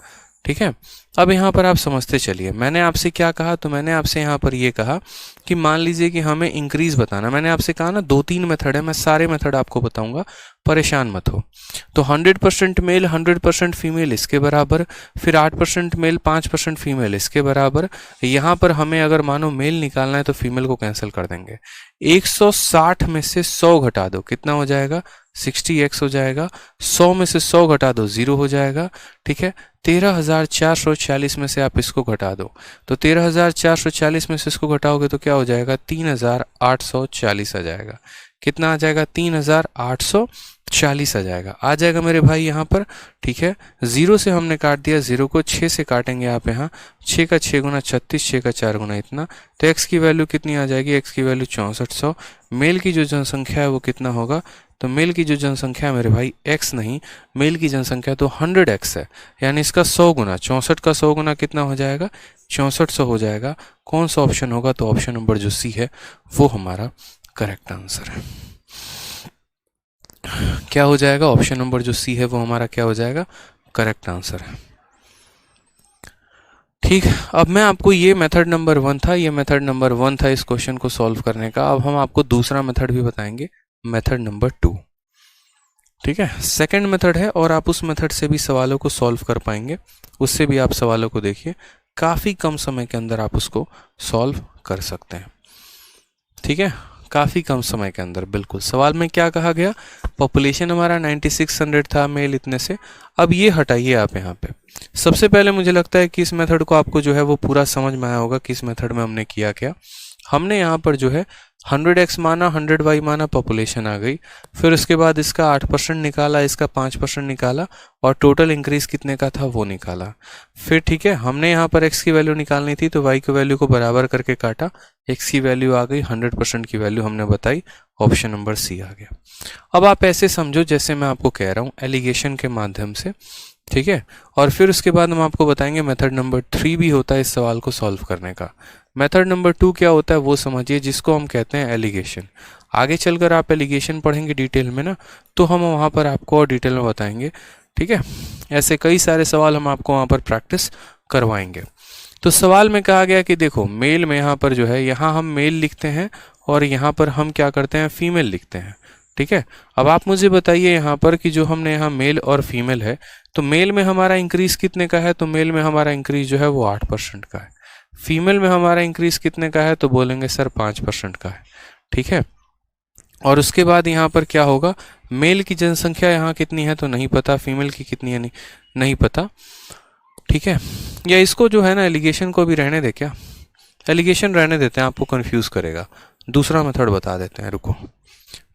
ठीक है। अब यहाँ पर आप समझते चलिए, मैंने आपसे क्या कहा, तो मैंने आपसे यहाँ पर ये कहा कि मान लीजिए कि हमें इंक्रीज बताना, मैंने आपसे कहा ना 2-3 मेथड है, मैं सारे मेथड आपको बताऊंगा, परेशान मत हो। तो 100% मेल 100% फीमेल इसके बराबर, फिर 8% मेल 5% फीमेल इसके बराबर। यहाँ पर हमें अगर मानो मेल निकालना है तो फीमेल को कैंसिल कर देंगे। 160 में से 100 घटा दो, कितना हो जाएगा, 60x हो जाएगा। 100 में से 100 घटा दो, 0 हो जाएगा। ठीक है, 13,440 में से आप इसको घटा दो, तो 13,440 में से इसको घटाओगे तो क्या हो जाएगा, 3,840 आ जाएगा। कितना आ जाएगा, 3,840 आ जाएगा मेरे भाई यहाँ पर। ठीक है, 0 से हमने काट दिया, 0 को 6 से काटेंगे आप यहाँ, 6 का 6 गुना 36, 6 का 4 गुना इतना, तो x की वैल्यू कितनी आ जाएगी, x की वैल्यू 6400। मेल की जो जनसंख्या है वो कितना होगा, तो मेल की जो जनसंख्या है मेरे भाई x नहीं, मेल की जनसंख्या तो 100x है, यानी इसका 100 गुना, 64 का 100 गुना कितना हो जाएगा, 6400 हो जाएगा। कौन सा ऑप्शन होगा, तो ऑप्शन नंबर जो सी है वो हमारा करेक्ट आंसर है। क्या हो जाएगा, ऑप्शन नंबर जो सी है वो हमारा क्या हो जाएगा, करेक्ट आंसर है। ठीक, अब मैं आपको ये मेथड नंबर 1 था, ये मेथड नंबर 1 था इस क्वेश्चन को सॉल्व करने का। अब हम आपको दूसरा मेथड भी बताएंगे, मेथड नंबर 2। ठीक है, सेकंड मेथड है और आप उस मेथड से भी सवालों को सॉल्व कर पाएंगे, उससे भी आप सवालों को देखिए, काफ़ी कम समय के अंदर आप उसको सॉल्व कर सकते हैं। ठीक है, काफ़ी कम समय के अंदर। बिल्कुल, सवाल में क्या कहा गया, पॉपुलेशन हमारा 9600 था, मेल इतने से। अब ये हटाइए आप यहाँ पे। सबसे पहले मुझे लगता है कि इस मेथड को आपको जो है वो पूरा समझ में आया होगा कि इस मेथड में हमने किया क्या। हमने यहाँ पर जो है 100x माना, 100y माना, पॉपुलेशन आ गई। फिर उसके बाद इसका 8% निकाला, इसका 5% निकाला, और टोटल इंक्रीज कितने का था वो निकाला। फिर ठीक है, हमने यहाँ पर x की वैल्यू निकालनी थी तो y की वैल्यू को बराबर करके काटा, x की वैल्यू आ गई, 100% की वैल्यू हमने बताई, ऑप्शन नंबर सी आ गया। अब आप ऐसे समझो जैसे मैं आपको कह रहा हूँ, एलिगेशन के माध्यम से। ठीक है, और फिर उसके बाद हम आपको बताएंगे मेथड नंबर 3 भी होता है इस सवाल को सॉल्व करने का। मेथड नंबर 2 क्या होता है वो समझिए, जिसको हम कहते हैं एलिगेशन। आगे चलकर आप एलिगेशन पढ़ेंगे डिटेल में ना, तो हम वहाँ पर आपको और डिटेल में बताएंगे। ठीक है, ऐसे कई सारे सवाल हम आपको वहाँ पर प्रैक्टिस करवाएंगे। तो सवाल में कहा गया कि देखो, मेल में यहाँ पर जो है, यहाँ हम मेल लिखते हैं और यहाँ पर हम क्या करते हैं, फीमेल लिखते हैं। ठीक है, अब आप मुझे बताइए यहाँ पर कि जो हमने यहाँ मेल और फीमेल है, तो मेल में हमारा इंक्रीज कितने का है, तो मेल में हमारा इंक्रीज जो है वो 8% का है। फीमेल में हमारा इंक्रीज कितने का है, तो बोलेंगे सर 5% का है। ठीक है, और उसके बाद यहाँ पर क्या होगा, मेल की जनसंख्या यहाँ कितनी है तो नहीं पता, फीमेल की कितनी है नहीं पता। ठीक है, या इसको जो है ना, एलिगेशन को भी रहने दे, क्या एलिगेशन रहने देते हैं, आपको कंफ्यूज करेगा। दूसरा मेथड बता देते हैं, रुको।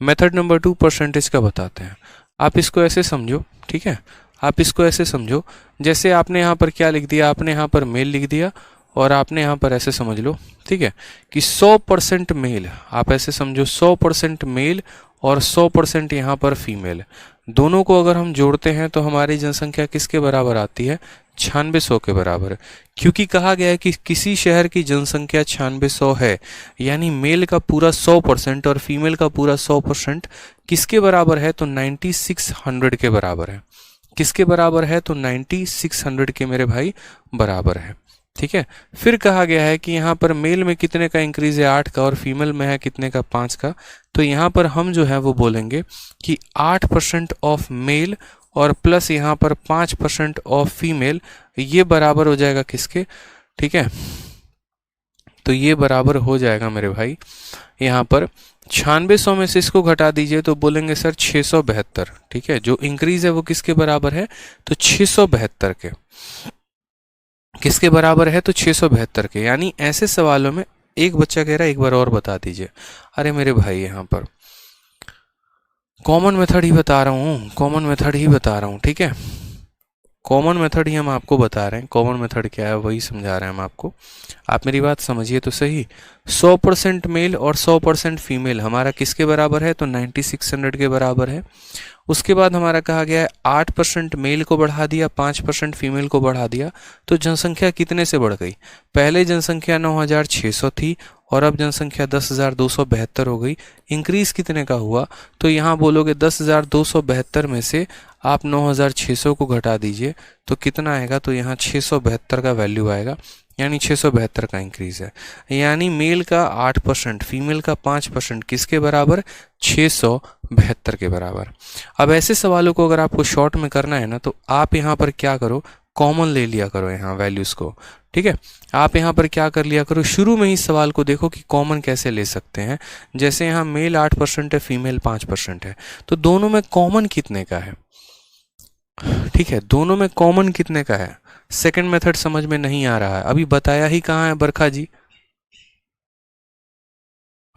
मेथड नंबर 2 परसेंटेज का बताते हैं। आप इसको ऐसे समझो, ठीक है, आप इसको ऐसे समझो जैसे आपने यहाँ पर क्या लिख दिया, आपने यहाँ पर मेल लिख दिया और आपने यहाँ पर ऐसे समझ लो, ठीक है, कि 100% मेल, आप ऐसे समझो 100% मेल और 100% यहाँ पर फीमेल, दोनों को अगर हम जोड़ते हैं तो हमारी जनसंख्या किसके बराबर आती है, 9600 के बराबर। क्योंकि कहा गया है कि किसी शहर की जनसंख्या 9600 है, यानी मेल का पूरा 100% और फीमेल का पूरा 100% किसके बराबर है, तो 9600 के बराबर है। किसके बराबर है, तो 9600 के मेरे भाई बराबर है। ठीक है, फिर कहा गया है कि यहाँ पर मेल में कितने का इंक्रीज है, 8 का, और फीमेल में है कितने का, 5 का। तो यहाँ पर हम जो है वो बोलेंगे कि 8% ऑफ मेल और प्लस यहाँ पर 5% ऑफ फीमेल, ये बराबर हो जाएगा किसके, ठीक है, तो ये बराबर हो जाएगा मेरे भाई यहाँ पर 9600 में से इसको घटा दीजिए तो बोलेंगे सर 672। ठीक है, जो इंक्रीज है वो किसके बराबर है, तो 672 के। किसके बराबर है, तो 672 के। यानी ऐसे सवालों में एक बच्चा कह रहा है एक बार और बता दीजिए। अरे मेरे भाई यहाँ पर कॉमन मेथड ही बता रहा हूँ, कॉमन मेथड ही बता रहा हूँ। ठीक है, कॉमन मेथड ही हम आपको बता रहे हैं। कॉमन मेथड क्या है वही समझा रहे हैं हम आपको, आप मेरी बात समझिए तो सही। 100% मेल और 100% फीमेल हमारा किसके बराबर है, तो 9600 के बराबर है। उसके बाद हमारा कहा गया है 8% मेल को बढ़ा दिया, 5% फीमेल को बढ़ा दिया, तो जनसंख्या कितने से बढ़ गई, पहले जनसंख्या 9600 थी और अब जनसंख्या 10,272 हो गई। इंक्रीज कितने का हुआ? तो यहाँ बोलोगे 10,272 में से आप 9,600 को घटा दीजिए तो कितना आएगा? तो यहाँ 672 का वैल्यू आएगा, यानी 672 का इंक्रीज है। यानी मेल का 8%, फीमेल का 5% किसके बराबर? 672 के बराबर। अब ऐसे सवालों को अगर आपको शॉर्ट में करना है ना, तो आप यहाँ पर क्या करो, कॉमन ले लिया करो यहाँ वैल्यूज को। ठीक है, आप यहाँ पर क्या कर लिया करो, शुरू में ही सवाल को देखो कि कॉमन कैसे ले सकते हैं। जैसे यहाँ मेल 8% है, फीमेल 5% है, तो दोनों में कॉमन कितने का है? ठीक है, दोनों में कॉमन कितने का है? सेकंड मेथड समझ में नहीं आ रहा है, अभी बताया ही कहाँ है बरखा जी?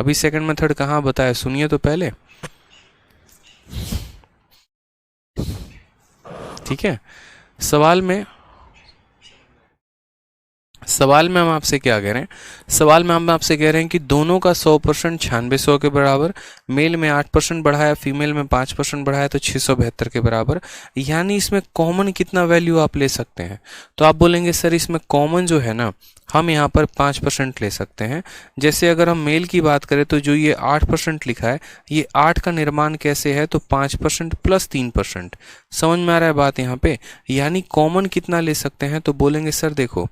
अभी सेकंड मेथड कहाँ बताया, सुनिए तो पहले। ठीक है, सवाल में हम आपसे क्या कह रहे हैं? सवाल में हम आपसे कह रहे हैं कि दोनों का 100% 9600 के बराबर, मेल में 8% बढ़ाया, फीमेल में 5% बढ़ाया, तो 672 के बराबर। यानी इसमें कॉमन कितना वैल्यू आप ले सकते हैं? तो आप बोलेंगे सर इसमें कॉमन जो है ना, हम यहाँ पर 5% ले सकते हैं। जैसे अगर हम मेल की बात करें तो जो ये 8% लिखा है, ये 8 का निर्माण कैसे है? तो 5% प्लस 3%। समझ में आ रहा है बात यहाँ पे? यानी कॉमन कितना ले सकते हैं? तो बोलेंगे सर देखो,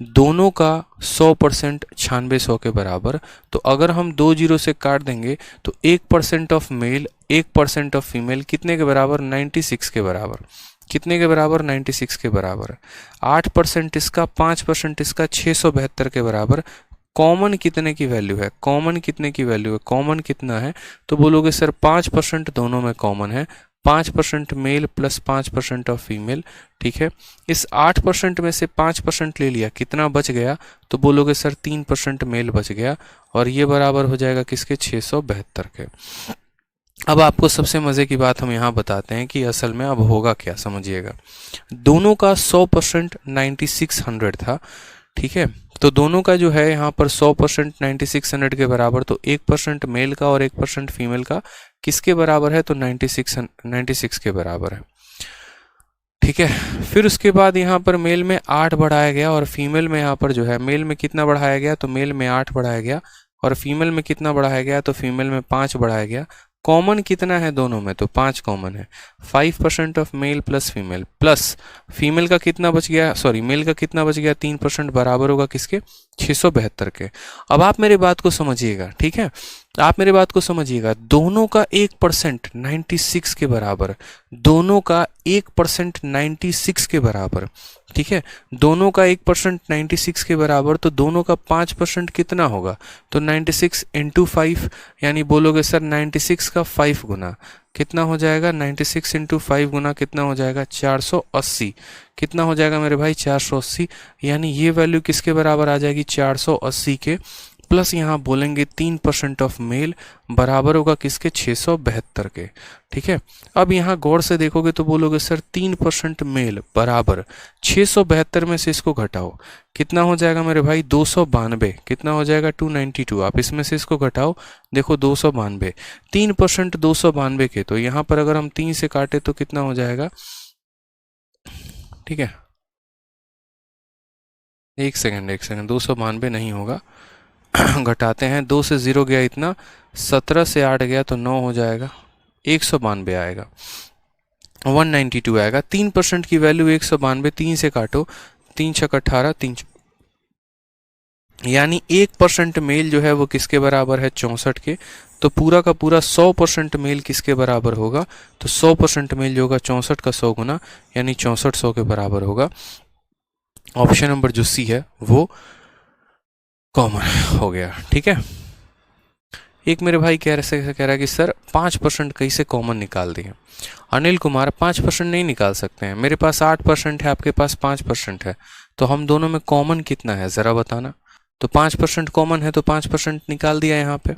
दोनों का 100% 9600 के बराबर, तो अगर हम 2 जीरो से काट देंगे तो 1% ऑफ मेल 1% ऑफ फीमेल कितने के बराबर? 96 के बराबर। कितने के बराबर? 96 के बराबर। 8% इसका, 5% इसका, 672 के बराबर। कॉमन कितने की वैल्यू है? कॉमन कितने की वैल्यू है? कॉमन कितना है? तो बोलोगे सर 5% दोनों में कॉमन है, 5% मेल प्लस 5% ऑफ फीमेल। ठीक है, इस 8% में से 5% ले लिया, कितना बच गया? तो बोलोगे सर 3% मेल बच गया, और ये बराबर हो जाएगा किसके? 672 के। अब आपको सबसे मज़े की बात हम यहाँ बताते हैं कि असल में अब होगा क्या, समझिएगा। दोनों का 100% 9600 था। ठीक है, तो दोनों का जो है यहाँ पर 100% 9600 के बराबर, तो 1% मेल का और 1% फीमेल का किसके बराबर है? तो 96 के बराबर है। ठीक है, फिर उसके बाद यहाँ पर मेल में 8 बढ़ाया गया और फीमेल में यहाँ पर जो है, मेल में कितना बढ़ाया गया? तो मेल में 8 बढ़ाया गया, और फीमेल में कितना बढ़ाया गया? तो फीमेल में 5 बढ़ाया गया। कॉमन कितना है दोनों में? तो 5 कॉमन है। 5% of male plus female, plus female का कितना बच गया, सॉरी मेल का कितना बच गया? 3%, बराबर होगा किसके? 672 के। अब आप मेरी बात को समझिएगा। ठीक है, आप मेरी बात को समझिएगा, दोनों का 1% 96 के बराबर, दोनों का 1% 96 के बराबर। ठीक है, दोनों का 1% 96 के बराबर, तो दोनों का 5% कितना होगा? तो 96 इंटू 5, यानी बोलोगे सर 96 का 5 गुना कितना हो जाएगा? 96 इंटू 5 गुना कितना हो जाएगा? 480। कितना हो जाएगा मेरे भाई? 480। यानी ये वैल्यू किसके बराबर आ जाएगी? 480 के, प्लस यहाँ बोलेंगे 3% ऑफ मेल, बराबर होगा किसके? 672 के। ठीक है, अब यहाँ गौर से देखोगे तो बोलोगे सर 3% मेल बराबर 672 में से इसको घटाओ, कितना हो जाएगा मेरे भाई? 292। कितना हो जाएगा? 292। आप इसमें से इसको घटाओ, देखो 292, 3% 292 के, तो यहाँ पर अगर हम 3 से काटे तो कितना हो जाएगा? ठीक है, एक सेकंड, 292 नहीं होगा, घटाते हैं, 2 से 0 गया इतना, 17 से 8 गया तो 9 हो जाएगा, 192 आएगा, 192 आएगा। 3% की वैल्यू 192, 3 से काटो, 3 छक 18, 3 यानी 1% मेल जो है वो किसके बराबर है? 64 के। तो पूरा का पूरा 100% मेल किसके बराबर होगा? तो 100% मेल जो होगा 64 का 100 गुना, यानी 6400 के बराबर होगा। ऑप्शन नंबर जो सी है वो कॉमन हो गया। ठीक है, एक मेरे भाई कह रहा है कि सर 5% कैसे कॉमन निकाल दिए? अनिल कुमार 5% नहीं निकाल सकते हैं, मेरे पास 8% है, आपके पास 5% है, तो हम दोनों में कॉमन कितना है ज़रा बताना। तो 5% कॉमन है तो 5% निकाल दिया यहाँ पे।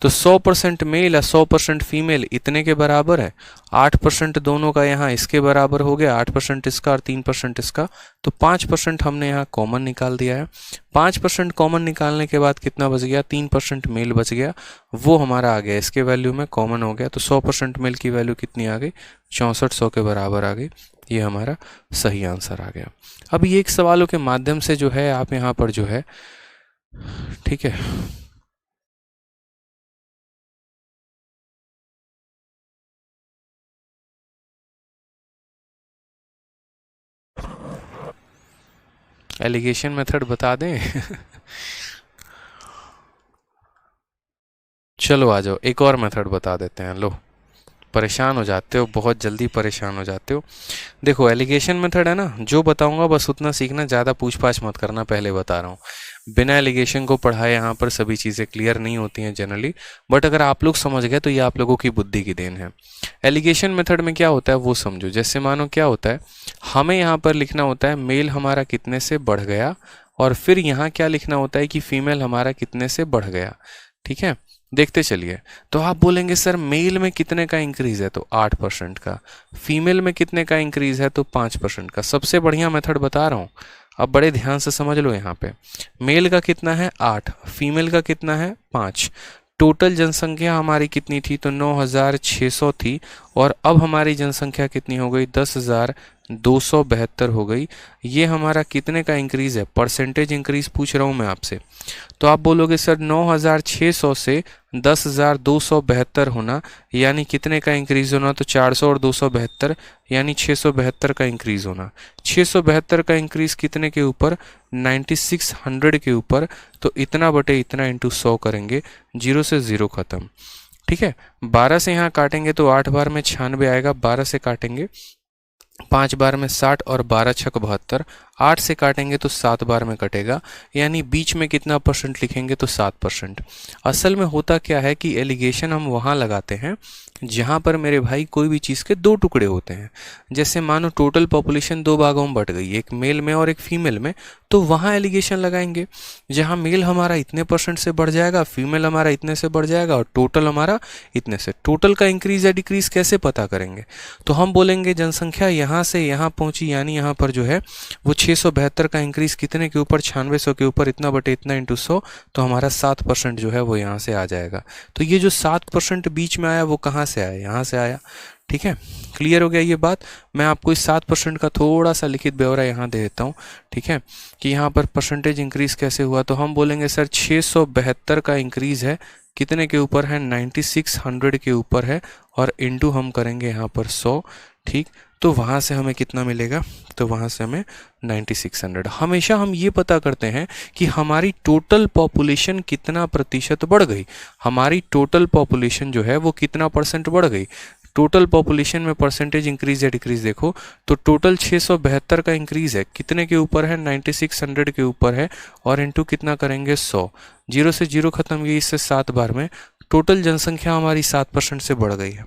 तो 100% मेल या 100% फीमेल इतने के बराबर है, 8% दोनों का यहाँ इसके बराबर हो गया, 8% इसका और 3% इसका, तो 5% हमने यहाँ कॉमन निकाल दिया है। 5% कॉमन निकालने के बाद कितना बच गया? 3% मेल बच गया, वो हमारा आ गया इसके वैल्यू में कॉमन हो गया। तो 100% मेल की वैल्यू कितनी आ गई? 6400 के बराबर आ गई। ये हमारा सही आंसर आ गया। अब ये एक सवालों के माध्यम से जो है आप यहाँ पर जो है ठीक है, एलिगेशन मेथड बता दें? चलो आ जाओ, एक और मेथड बता देते हैं। लो, परेशान हो जाते हो, बहुत जल्दी परेशान हो जाते हो। देखो, एलिगेशन मेथड है ना, जो बताऊंगा बस उतना सीखना, ज़्यादा पूछ पाछ मत करना, पहले बता रहा हूँ। बिना एलिगेशन को पढ़ाए यहाँ पर सभी चीज़ें क्लियर नहीं होती हैं जनरली, बट अगर आप लोग समझ गए तो ये आप लोगों की बुद्धि की देन है। एलिगेशन मेथड में क्या होता है वो समझो। जैसे मानो क्या होता है, हमें यहाँ पर लिखना होता है मेल हमारा कितने से बढ़ गया, और फिर यहाँ क्या लिखना होता है कि फीमेल हमारा कितने से बढ़ गया। ठीक है, देखते चलिए। तो आप बोलेंगे सर मेल में कितने का इंक्रीज है, तो 8% का। फीमेल में कितने का इंक्रीज है, तो 5% का। सबसे बढ़िया मेथड बता रहा हूँ, अब बड़े ध्यान से समझ लो। यहाँ पे मेल का कितना है 8, फीमेल का कितना है 5। टोटल जनसंख्या हमारी कितनी थी, तो 9,600 थी, और अब हमारी जनसंख्या कितनी हो गई, 10,272 हो गई। ये हमारा कितने का इंक्रीज है, परसेंटेज इंक्रीज पूछ रहा हूँ मैं आपसे। तो आप बोलोगे सर 9,600 से 10,272 होना, यानी कितने का इंक्रीज होना, तो 400 और 272 यानी 672 का इंक्रीज होना। 672 का इंक्रीज कितने के ऊपर, 9600 के ऊपर। तो इतना बटे इतना इंटू 100 करेंगे, 0 से 0 खत्म। ठीक है, 12 से यहाँ काटेंगे तो 8 बार में 96 आएगा, 12 से काटेंगे 5 बार में 60, और 12 छक 72। 8 से काटेंगे तो 7 बार में कटेगा, यानी बीच में कितना परसेंट लिखेंगे, तो 7%। असल में होता क्या है कि एलिगेशन हम वहाँ लगाते हैं जहाँ पर मेरे भाई कोई भी चीज़ के दो टुकड़े होते हैं। जैसे मानो टोटल पॉपुलेशन दो भागों में बट गई, एक मेल में और एक फीमेल में, तो वहाँ एलिगेशन लगाएंगे जहाँ मेल हमारा इतने परसेंट से बढ़ जाएगा, फीमेल हमारा इतने से बढ़ जाएगा, और टोटल हमारा इतने से। टोटल का इंक्रीज या डिक्रीज कैसे पता करेंगे, तो हम बोलेंगे जनसंख्या यहाँ से यहाँ पहुँची, यानी यहाँ पर जो है वो 672 का इंक्रीज कितने के ऊपर, 9600 के ऊपर, इतना बटे इतना इंटू 100, तो हमारा 7% जो है वो यहाँ से आ जाएगा। तो ये जो 7% बीच में आया वो कहाँ से आया, यहाँ से आया। ठीक है, क्लियर हो गया ये बात। मैं आपको इस 7% का थोड़ा सा लिखित ब्यौरा यहाँ दे देता हूँ। ठीक है, कि यहाँ पर परसेंटेज इंक्रीज कैसे हुआ, तो हम बोलेंगे सर 672 का इंक्रीज है, कितने के ऊपर है, 9600 के ऊपर है, और इंटू हम करेंगे यहाँ पर 100। ठीक, तो वहाँ से हमें कितना मिलेगा, तो वहाँ से हमें 9600। हमेशा हम ये पता करते हैं कि हमारी टोटल पॉपुलेशन कितना प्रतिशत बढ़ गई, हमारी टोटल पॉपुलेशन जो है वो कितना परसेंट बढ़ गई। टोटल पॉपुलेशन में परसेंटेज इंक्रीज या डिक्रीज देखो, तो टोटल 672 का इंक्रीज है, कितने के ऊपर है, 9600 के ऊपर है, और इंटू कितना करेंगे 100, 0 से 0 खत्म, ये इससे 7 बार में टोटल जनसंख्या हमारी 7% से बढ़ गई है।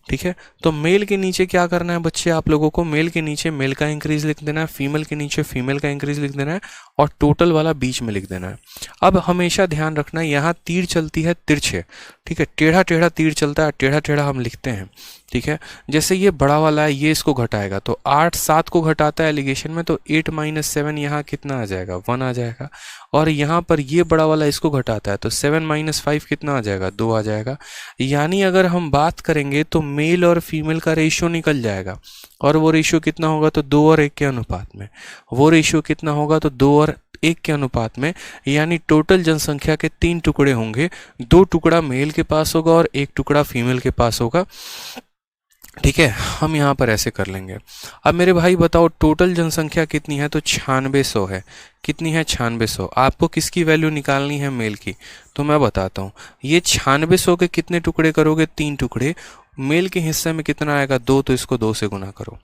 ठीक है, तो मेल के नीचे क्या करना है बच्चे आप लोगों को, मेल के नीचे मेल का इंक्रीज लिख देना है, फीमेल के नीचे फीमेल का इंक्रीज लिख देना है, और टोटल वाला बीच में लिख देना है। अब हमेशा ध्यान रखना, यहाँ तीर चलती है तिरछे। ठीक है, टेढ़ा टेढ़ा तीर चलता है, टेढ़ा टेढ़ा हम लिखते हैं। ठीक है, जैसे ये बड़ा वाला है, ये इसको घटाएगा, तो 8 7 को घटाता है एलिगेशन में, तो 8 - 7 यहाँ कितना आ जाएगा, 1 आ जाएगा। और यहाँ पर ये बड़ा वाला इसको घटाता है, तो 7 - 5 कितना आ जाएगा, 2 आ जाएगा। यानी अगर हम बात करेंगे तो मेल और फीमेल का रेशियो निकल जाएगा, और वो रेशियो कितना होगा, तो 2 और 1 के अनुपात में। वो रेशियो कितना होगा, तो 2 और 1 के अनुपात में। यानी टोटल जनसंख्या के 3 टुकड़े होंगे, 2 टुकड़ा मेल के पास होगा और 1 टुकड़ा फीमेल के पास होगा। ठीक है, हम यहाँ पर ऐसे कर लेंगे। अब मेरे भाई बताओ टोटल जनसंख्या कितनी है, तो 9600 है। कितनी है, 9600। आपको किसकी वैल्यू निकालनी है, मेल की, तो मैं बताता हूँ। ये 9600 के कितने टुकड़े करोगे, 3 टुकड़े। मेल के हिस्से में कितना आएगा, 2, तो इसको 2 से गुना करो।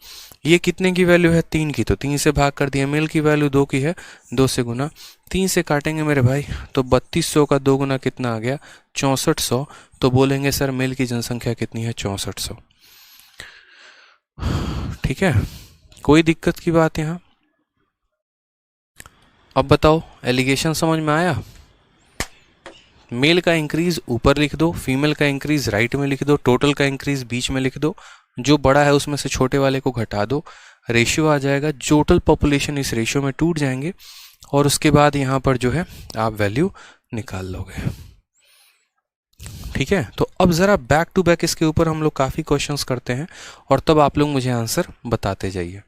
ये कितने की वैल्यू है, 3 की, तो 3 से भाग कर दिया। मेल की वैल्यू 2 की है, 2 से गुना। 3 से काटेंगे मेरे भाई, तो 3200 का 2 गुना कितना आ गया, 6400। तो बोलेंगे सर मेल की जनसंख्या कितनी है, 6400। ठीक है, कोई दिक्कत की बात यहाँ। अब बताओ एलिगेशन समझ में आया। मेल का इंक्रीज ऊपर लिख दो, फीमेल का इंक्रीज राइट में लिख दो, टोटल का इंक्रीज बीच में लिख दो, जो बड़ा है उसमें से छोटे वाले को घटा दो, रेशियो आ जाएगा। टोटल पॉपुलेशन इस रेशियो में टूट जाएंगे, और उसके बाद यहाँ पर जो है आप वैल्यू निकाल लोगे। ठीक है, तो अब ज़रा बैक टू बैक इसके ऊपर हम लोग काफ़ी क्वेश्चंस करते हैं, और तब आप लोग मुझे आंसर बताते जाइए।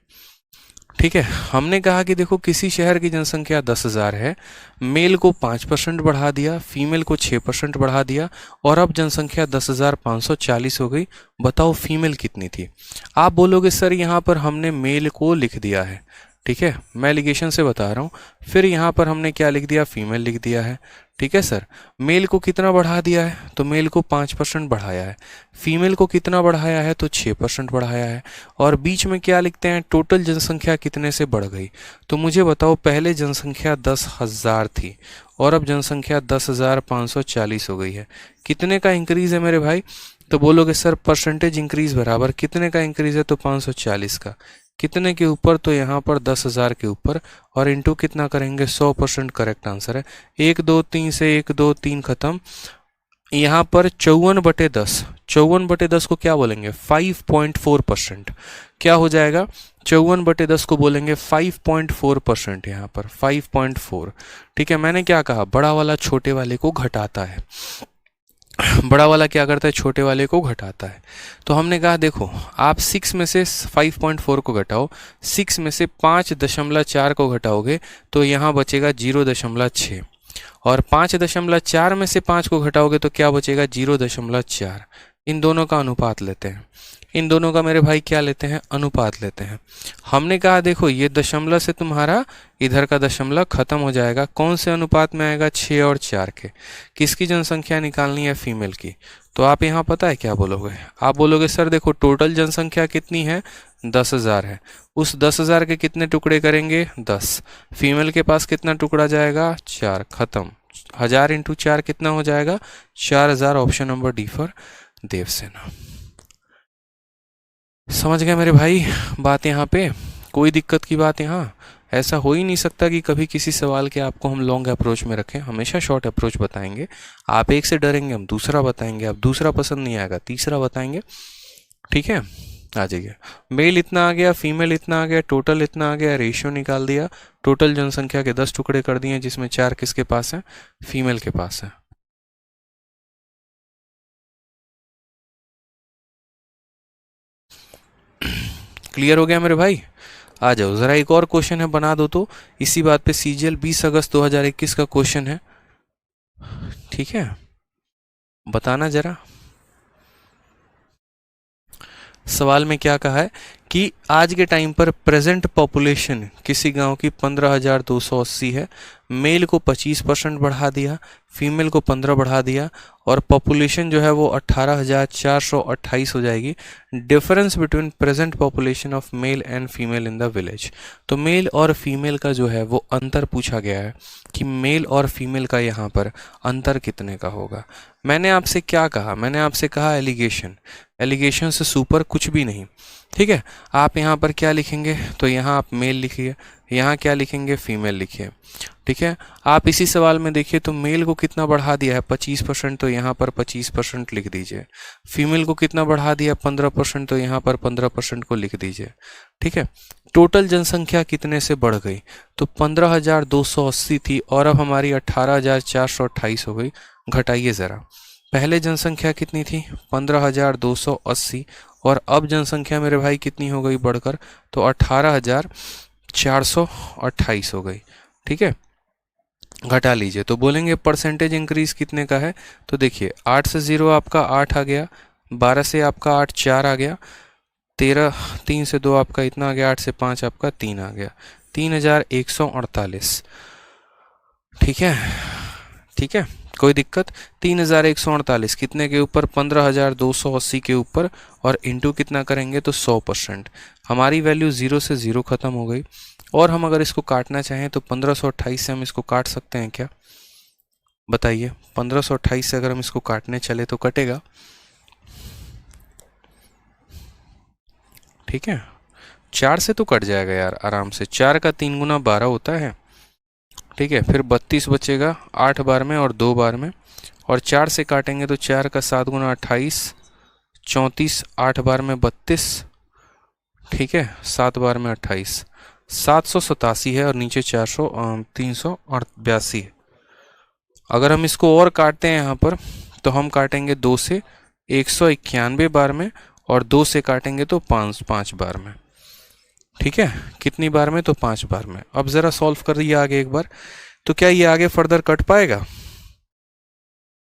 ठीक है, हमने कहा कि देखो किसी शहर की जनसंख्या 10,000 है, मेल को 5% बढ़ा दिया, फीमेल को 6% बढ़ा दिया, और अब जनसंख्या 10,540 हो गई। बताओ फीमेल कितनी थी? आप बोलोगे सर यहाँ पर हमने मेल को लिख दिया है, ठीक है, मैं एलिगेशन से बता रहा हूँ, फिर यहाँ पर हमने क्या लिख दिया? फीमेल लिख दिया है। ठीक है सर, मेल को कितना बढ़ा दिया है? तो मेल को 5% बढ़ाया है। फीमेल को कितना बढ़ाया है? तो 6% बढ़ाया है। और बीच में क्या लिखते हैं? टोटल जनसंख्या कितने से बढ़ गई? तो मुझे बताओ, पहले जनसंख्या 10,000 थी और अब जनसंख्या 10,540 हो गई है। कितने का इंक्रीज है मेरे भाई? तो बोलोगे सर परसेंटेज इंक्रीज बराबर कितने का इंक्रीज है? तो 540 का। कितने के ऊपर? तो यहाँ पर 10,000 के ऊपर, और इंटू कितना करेंगे? 100%। करेक्ट आंसर है। 1 2 3 से 1 2 3 खत्म। यहाँ पर 54/10, 54/10 को क्या बोलेंगे? 5.4%। क्या हो जाएगा? 54/10 को बोलेंगे 5.4%। यहाँ पर 5.4। ठीक है, मैंने क्या कहा? बड़ा वाला छोटे वाले को घटाता है। बड़ा वाला क्या करता है? छोटे वाले को घटाता है। तो हमने कहा देखो, आप 6 में से 5.4 को घटाओ, 6 में से 5.4 को घटाओगे तो यहाँ बचेगा 0.6, और 5.4 में से 5 को घटाओगे तो क्या बचेगा? 0.4। इन दोनों का अनुपात लेते हैं। इन दोनों का मेरे भाई क्या लेते हैं? अनुपात लेते हैं। हमने कहा देखो, ये दशमलव से तुम्हारा इधर का दशमलव खत्म हो जाएगा। कौन से अनुपात में आएगा? 6 और 4 के। किसकी जनसंख्या निकालनी है? फीमेल की। तो आप यहाँ पता है क्या बोलोगे? आप बोलोगे सर देखो, टोटल जनसंख्या कितनी है? 10,000 है। उस 10,000 के कितने टुकड़े करेंगे? 10। फीमेल के पास कितना टुकड़ा जाएगा? 4। खत्म। 1000 इंटू 4 कितना हो जाएगा? 4000। Option number D for Devsena. समझ गए मेरे भाई बात? यहाँ पे कोई दिक्कत की बात यहाँ? ऐसा हो ही नहीं सकता कि कभी किसी सवाल के आपको हम लॉन्ग अप्रोच में रखें। हमेशा शॉर्ट अप्रोच बताएंगे। आप एक से डरेंगे, हम दूसरा बताएंगे। आप दूसरा पसंद नहीं आएगा, तीसरा बताएंगे। ठीक है, आ जाइए। मेल इतना आ गया, फीमेल इतना आ गया, टोटल इतना आ गया, रेशियो निकाल दिया। टोटल जनसंख्या के 10 टुकड़े कर दिए, जिसमें 4 किसके पास है? फीमेल के पास है। क्लियर हो गया मेरे भाई? आ जाओ, जरा एक और क्वेश्चन है, बना दो तो। इसी बात पे सीजीएल 20 अगस्त 2021 का क्वेश्चन है। ठीक है, बताना जरा। सवाल में क्या कहा है कि आज के टाइम पर प्रेजेंट पॉपुलेशन किसी गांव की 15,280 है। मेल को 25% बढ़ा दिया, फीमेल को 15 बढ़ा दिया, और पॉपुलेशन जो है वो 18,428 हो जाएगी। Difference between present population of male and female in the village. तो मेल और फीमेल का जो है वो अंतर पूछा गया है कि मेल और फीमेल का यहाँ पर अंतर कितने का होगा। मैंने आपसे क्या कहा? मैंने आपसे कहा एलिगेशन। एलिगेशन से सुपर कुछ भी नहीं। ठीक है, आप यहाँ पर क्या लिखेंगे? तो यहाँ आप मेल लिखिए, यहाँ क्या लिखेंगे? फीमेल लिखिए। ठीक है, आप इसी सवाल में देखिए तो मेल को कितना बढ़ा दिया है? 25%, तो यहाँ पर 25% लिख दीजिए। फीमेल को कितना बढ़ा दिया? 15%, तो यहाँ पर 15% को लिख दीजिए। ठीक है, टोटल जनसंख्या कितने से बढ़ गई? तो 15,280 थी और अब हमारी 18,428 हो गई। घटाइए ज़रा। पहले जनसंख्या कितनी थी? 15,280, और अब जनसंख्या मेरे भाई कितनी हो गई बढ़कर? तो 18,428 हो गई। ठीक है, घटा लीजिए तो बोलेंगे परसेंटेज इंक्रीज कितने का है? तो देखिए, 8 से 0 आपका 8 आ गया, 12 से आपका 8 4 आ गया, 13 3 से 2 आपका इतना आ गया, 8 से 5 आपका 3 आ गया, 3,148। ठीक है, ठीक है, कोई दिक्कत? 3,148 कितने के ऊपर? 15,280 के ऊपर, और इंटू कितना करेंगे? तो 100%। हमारी वैल्यू 0 से 0 खत्म हो गई। और हम अगर इसको काटना चाहें तो 1528 से हम इसको काट सकते हैं क्या? बताइए, 1528 से अगर हम इसको काटने चले तो कटेगा? ठीक है, 4 से तो कट जाएगा यार आराम से। 4 का 3 गुना 12 होता है। ठीक है, फिर 32 बचेगा 8 बार में और 2 बार में, और 4 से काटेंगे तो 4 का 7 गुना 28, 34, 8 बार में 32। ठीक है, 7 बार में 28, 787 है, और नीचे 382 है। अगर हम इसको और काटते हैं यहाँ पर तो हम काटेंगे 2 से 191 बार में, और 2 से काटेंगे तो 5 बार में। ठीक है, कितनी बार में? तो 5 बार में। अब जरा सॉल्व कर दिया आगे एक बार, तो क्या ये आगे फर्दर कट पाएगा?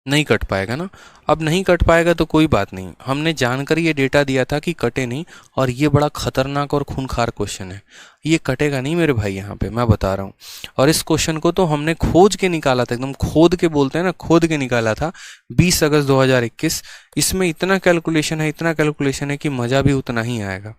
नहीं कट पाएगा ना। अब नहीं कट पाएगा तो कोई बात नहीं, हमने जानकर ये डेटा दिया था कि कटे नहीं, और ये बड़ा खतरनाक और खूंखार क्वेश्चन है, ये कटेगा नहीं मेरे भाई, यहाँ पे मैं बता रहा हूँ। और इस क्वेश्चन को तो हमने खोज के निकाला था, एकदम खोद के बोलते हैं ना, खोद के निकाला था 20 अगस्त 2021। इसमें इतना कैलकुलेशन है, इतना कैलकुलेशन है कि मज़ा भी उतना ही आएगा।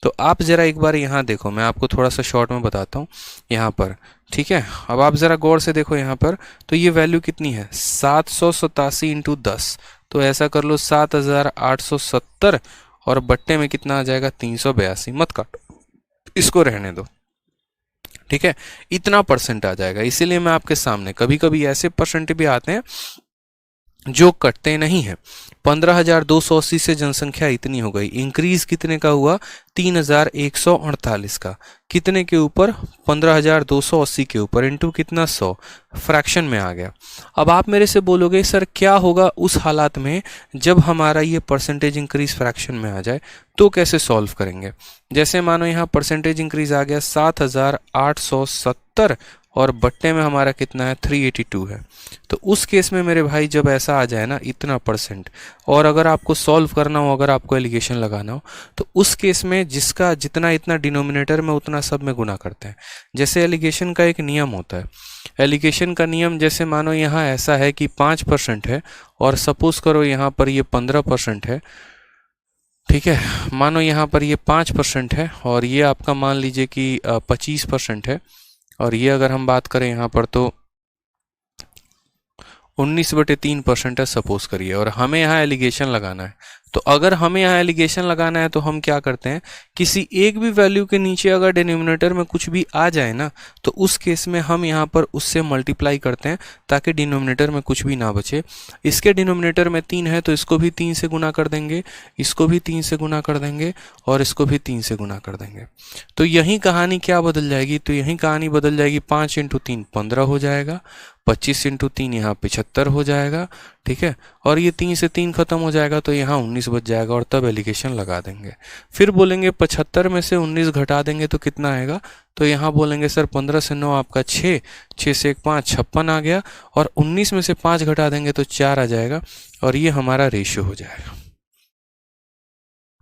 तो आप ज़रा एक बार यहाँ देखो, मैं आपको थोड़ा सा शॉर्ट में बताता हूँ यहाँ पर, ठीक है। अब आप ज़रा गौर से देखो यहाँ पर, तो ये वैल्यू कितनी है? 787 इंटू 10, तो ऐसा कर लो 7870, और बट्टे में कितना आ जाएगा? 382। मत काटो, इसको रहने दो, ठीक है। इतना परसेंट आ जाएगा, इसीलिए मैं आपके सामने, कभी कभी ऐसे परसेंट भी आते हैं जो कटते नहीं है। 15,280 से जनसंख्या इतनी हो गई, इंक्रीज कितने का हुआ? 3,148 का। कितने के ऊपर? 15,280 के ऊपर, इंटू कितना? 100, फ्रैक्शन में आ गया। अब आप मेरे से बोलोगे सर क्या होगा उस हालात में जब हमारा ये परसेंटेज इंक्रीज फ्रैक्शन में आ जाए, तो कैसे सॉल्व करेंगे? जैसे मानो यहाँ परसेंटेज इंक्रीज आ गया 7,870, और बट्टे में हमारा कितना है? 382 है। तो उस केस में मेरे भाई जब ऐसा आ जाए ना इतना परसेंट, और अगर आपको सॉल्व करना हो, अगर आपको एलिगेशन लगाना हो, तो उस केस में जिसका जितना इतना डिनोमिनेटर में उतना सब में गुना करते हैं। जैसे एलिगेशन का एक नियम होता है, एलिगेशन का नियम, जैसे मानो यहाँ ऐसा है कि 5% है, और सपोज करो यहाँ पर ये 15% है, ठीक है। मानो यहाँ पर ये 5% है, और ये आपका मान लीजिए कि 25% है, और ये अगर हम बात करें यहाँ पर तो 19/3% है सपोज करिए, और हमें यहाँ एलिगेशन लगाना है। तो अगर हमें यहाँ एलिगेशन लगाना है तो हम क्या करते हैं, किसी एक भी वैल्यू के नीचे अगर डिनोमिनेटर में कुछ भी आ जाए ना, तो उस केस में हम यहाँ पर उससे मल्टीप्लाई करते हैं ताकि डिनोमिनेटर में कुछ भी ना बचे। इसके डिनोमिनेटर में 3 है तो इसको भी 3 से गुना कर देंगे, इसको भी 3 से गुना कर देंगे, और इसको भी 3 से गुना कर देंगे। तो यही कहानी क्या बदल जाएगी? तो यही कहानी बदल जाएगी, 5 इंटू 3 15 हो जाएगा, 25 इंटू 3 यहाँ 75 हो जाएगा, ठीक है। और ये 3 से 3 खत्म हो जाएगा तो यहाँ 19 बच जाएगा, और तब एलिगेशन लगा देंगे। फिर बोलेंगे 75 में से 19 घटा देंगे तो कितना आएगा? तो यहाँ बोलेंगे सर 15 से 9 आपका 6, 6 से 1 5, 56 आ गया, और 19 में से 5 घटा देंगे तो 4 आ जाएगा, और ये हमारा रेशियो हो जाएगा,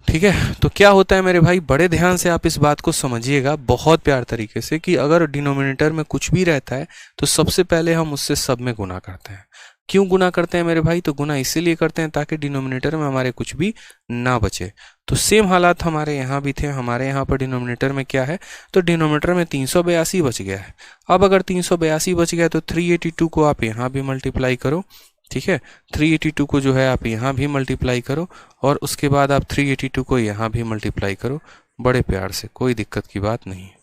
ठीक है। तो क्या होता है मेरे भाई, बड़े ध्यान से आप इस बात को समझिएगा बहुत प्यार तरीके से, कि अगर डिनोमिनेटर में कुछ भी रहता है तो सबसे पहले हम उससे सब में गुना करते हैं। क्यों गुना करते हैं मेरे भाई? तो गुना इसीलिए करते हैं ताकि डिनोमिनेटर में हमारे कुछ भी ना बचे। तो सेम हालात हमारे यहाँ भी थे। हमारे यहाँ पर डिनोमिनेटर में क्या है? तो डिनोमिनेटर में 382 बच गया है। अब अगर 382 बच गया तो 382 को आप यहाँ भी मल्टीप्लाई करो, ठीक है। 382 को जो है आप यहाँ भी मल्टीप्लाई करो, और उसके बाद आप 382 को यहाँ भी मल्टीप्लाई करो, बड़े प्यार से, कोई दिक्कत की बात नहीं है।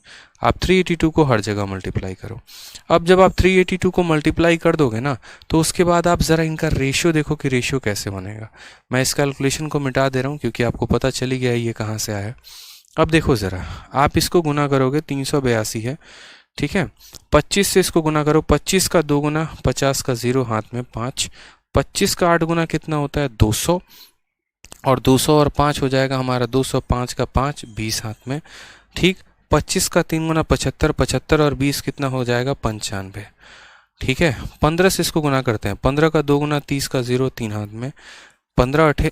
आप 382 को हर जगह मल्टीप्लाई करो। अब जब आप 382 को मल्टीप्लाई कर दोगे ना, तो उसके बाद आप ज़रा इनका रेशियो देखो कि रेशियो कैसे बनेगा। मैं इस कैलकुलेशन को मिटा दे रहा हूँ क्योंकि आपको पता चली गया है ये कहाँ से आया। अब देखो ज़रा, आप इसको गुना करोगे, 382 है, ठीक है। 25 से इसको गुना करो, 25 का 2 गुना, 50 का 0 हाथ में 5, 25 का 8 गुना कितना होता है? 200, और 200 और 5 हो जाएगा हमारा 200, 5 का 5, 20 हाथ में, ठीक। 25 का 3 गुना 75, 75 और 20 कितना हो जाएगा? 95, ठीक है। 15 से इसको गुना करते हैं, 15 का 2 गुना, 30 का 0, 3 हाथ में, 15 अठे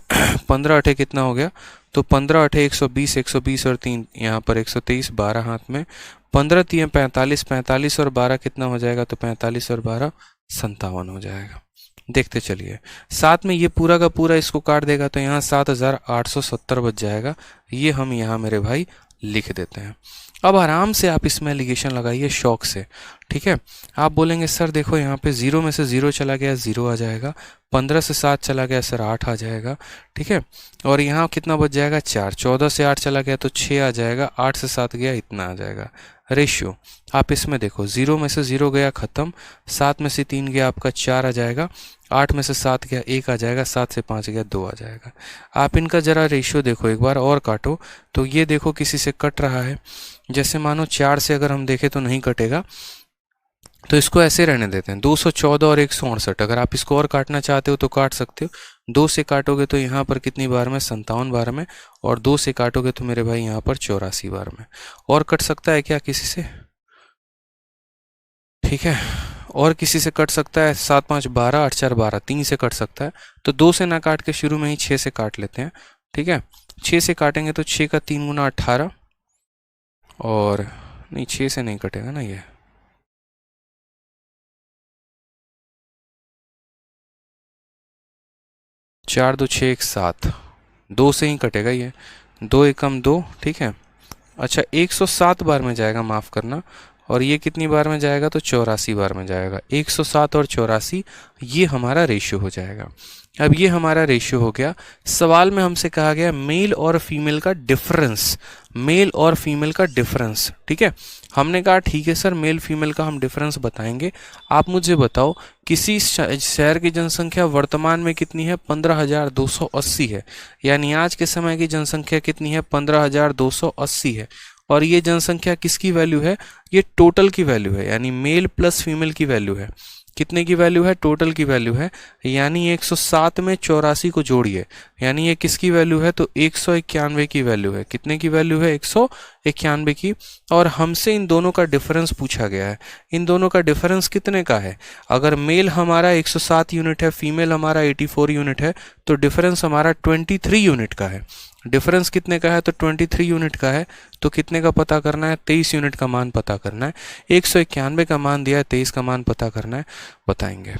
15 अठे कितना हो गया? तो 15 अठे 120, 120 और 3 यहाँ पर 123, 12 हाथ में, 15 3 45, 45 और 12 कितना हो जाएगा? तो 45 और 12 57 हो जाएगा। देखते चलिए, साथ में ये पूरा का पूरा इसको काट देगा तो यहाँ 7,870 बच जाएगा। ये हम यहाँ मेरे भाई लिख देते हैं। अब आराम से आप इसमें एलिगेशन लगाइए शौक से, ठीक है। आप बोलेंगे सर देखो यहाँ पे 0 में से 0 चला गया, 0 आ जाएगा, 15 से 7 चला गया सर 8 आ जाएगा, ठीक है। और यहाँ कितना बच जाएगा? 4, 14 से 8 चला गया तो 6 आ जाएगा, 8 से 7 गया इतना आ जाएगा। रेशियो आप इसमें देखो, 0 में से 0 गया खत्म, 7 में से 3 गया आपका 4 आ जाएगा, 8 में से 7 गया 1 आ जाएगा, 7 से 5 गया 2 आ जाएगा। आप इनका ज़रा रेशियो देखो एक बार और काटो, तो ये देखो किसी से कट रहा है। जैसे मानो 4 से अगर हम देखें तो नहीं कटेगा, तो इसको ऐसे रहने देते हैं, 214 और 168। अगर आप इसको और काटना चाहते हो तो काट सकते हो। 2 से काटोगे तो यहाँ पर कितनी बार में, 57 बार में, और 2 से काटोगे तो मेरे भाई यहाँ पर 84 बार में। और कट सकता है क्या किसी से? ठीक है, और किसी से कट सकता है? 7 5 12, 8 4 12, 3 से कट सकता है। तो 2 से ना काट के शुरू में ही 6 से काट लेते हैं। ठीक है, 6 से काटेंगे तो 6 का 3 गुना 18, और नहीं 6 से नहीं कटेगा ना ये, 4 2 6 1 7, 2 से ही कटेगा ये, 2 एकम 2। ठीक है, अच्छा 107 बार में जाएगा, माफ़ करना, और ये कितनी बार में जाएगा? तो 84 बार में जाएगा। 107 और 84 ये हमारा रेशियो हो जाएगा। अब ये हमारा रेशियो हो गया। सवाल में हमसे कहा गया मेल और फीमेल का डिफरेंस, मेल और फीमेल का डिफरेंस। ठीक है, हमने कहा ठीक है सर, मेल फीमेल का हम डिफरेंस बताएंगे। आप मुझे बताओ किसी शहर की जनसंख्या वर्तमान में कितनी है? 15,280 है, यानी आज के समय की जनसंख्या कितनी है? 15,280 है। और ये जनसंख्या किसकी वैल्यू है? ये टोटल की वैल्यू है, यानी मेल प्लस फीमेल की वैल्यू है। कितने की वैल्यू है? टोटल की वैल्यू है, यानी 107 में 84 को जोड़िए, यानी ये किसकी वैल्यू है? तो 191 की वैल्यू है। कितने की वैल्यू है? 191 की। और हमसे इन दोनों का डिफरेंस पूछा गया है। इन दोनों का डिफरेंस कितने का है? अगर मेल हमारा 107 यूनिट है, फीमेल हमारा 84 यूनिट है, तो डिफरेंस हमारा 23 यूनिट का है। डिफरेंस कितने का है? तो 23 यूनिट का है। तो कितने का पता करना है? 23 यूनिट का मान पता करना है। 191 का मान दिया है, 23 का मान पता करना है, बताएंगे।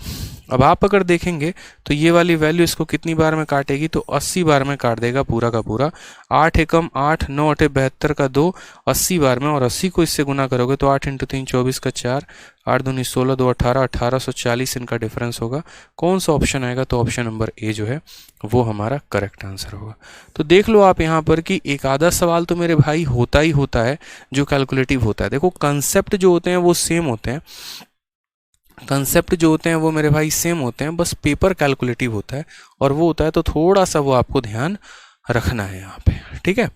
अब आप अगर देखेंगे तो ये वाली वैल्यू इसको कितनी बार में काटेगी? तो 80 बार में काट देगा पूरा का पूरा। 8 एकम 8, 9 8 72 का 2, 80 बार में, और 80 को इससे गुना करोगे तो 8 × 3 24 का 4, 8 दूनी 16, 2 18, 1840 इनका डिफरेंस होगा। कौन सा ऑप्शन आएगा? तो ऑप्शन नंबर ए जो है वो हमारा करेक्ट आंसर होगा। तो देख लो आप यहाँ पर कि एक आधा सवाल तो मेरे भाई होता ही होता है जो कैलकुलेटिव होता है। देखो कंसेप्ट जो होते हैं वो सेम होते हैं, कंसेप्ट जो होते हैं वो मेरे भाई सेम होते हैं, बस पेपर कैलकुलेटिव होता है, और वो होता है तो थोड़ा सा वो आपको ध्यान रखना है यहाँ पे। ठीक है,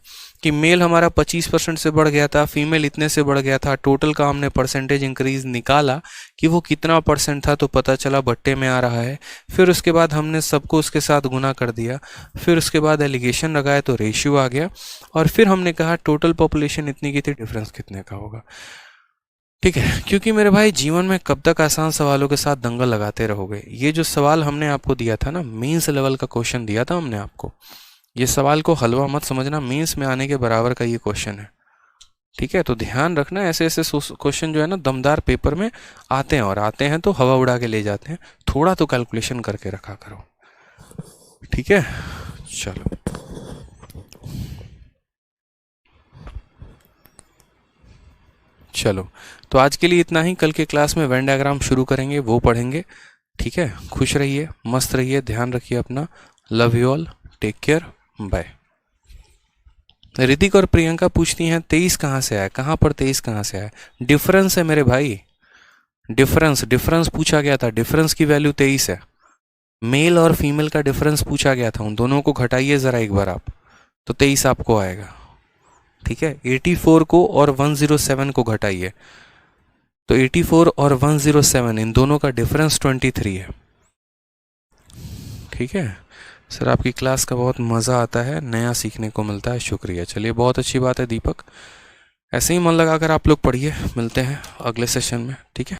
कि मेल हमारा 25% से बढ़ गया था, फीमेल इतने से बढ़ गया था, टोटल का हमने परसेंटेज इंक्रीज निकाला कि वो कितना परसेंट था, तो पता चला बट्टे में आ रहा है। फिर उसके बाद हमने सबको उसके साथ गुना कर दिया, फिर उसके बाद एलिगेशन लगाया तो रेशियो आ गया, और फिर हमने कहा टोटल पॉपुलेशन इतनी की थी, डिफरेंस कितने का होगा। ठीक है, क्योंकि मेरे भाई जीवन में कब तक आसान सवालों के साथ दंगल लगाते रहोगे। ये जो सवाल हमने आपको दिया था ना, मेंस लेवल का क्वेश्चन दिया था हमने आपको, ये सवाल को हलवा मत समझना, मेंस में आने के बराबर का ये क्वेश्चन है। ठीक है, तो ध्यान रखना, ऐसे ऐसे क्वेश्चन जो है ना दमदार पेपर में आते हैं, और आते हैं तो हवा उड़ा के ले जाते हैं। थोड़ा तो कैलकुलेशन करके रखा करो। ठीक है, चलो चलो, तो आज के लिए इतना ही। कल के क्लास में वेन डायग्राम शुरू करेंगे, वो पढ़ेंगे। ठीक है, खुश रहिए, मस्त रहिए, ध्यान रखिए अपना। Love you all, take care, bye. Hrithik और प्रियंका पूछती हैं 23 कहाँ से आया? कहाँ पर 23 कहाँ से आया? डिफरेंस है मेरे भाई, डिफरेंस, डिफरेंस पूछा गया था, डिफरेंस की वैल्यू 23 है। मेल और फीमेल का डिफरेंस पूछा गया था, उन दोनों को घटाइए ज़रा एक बार आप, तो 23 आपको आएगा। ठीक है, 84 को और 107 को घटाइए, तो 84 और 107 इन दोनों का डिफरेंस 23 है। ठीक है सर, आपकी क्लास का बहुत मज़ा आता है, नया सीखने को मिलता है, शुक्रिया। चलिए, बहुत अच्छी बात है दीपक, ऐसे ही मन लगाकर आप लोग पढ़िए। मिलते हैं अगले सेशन में। ठीक है।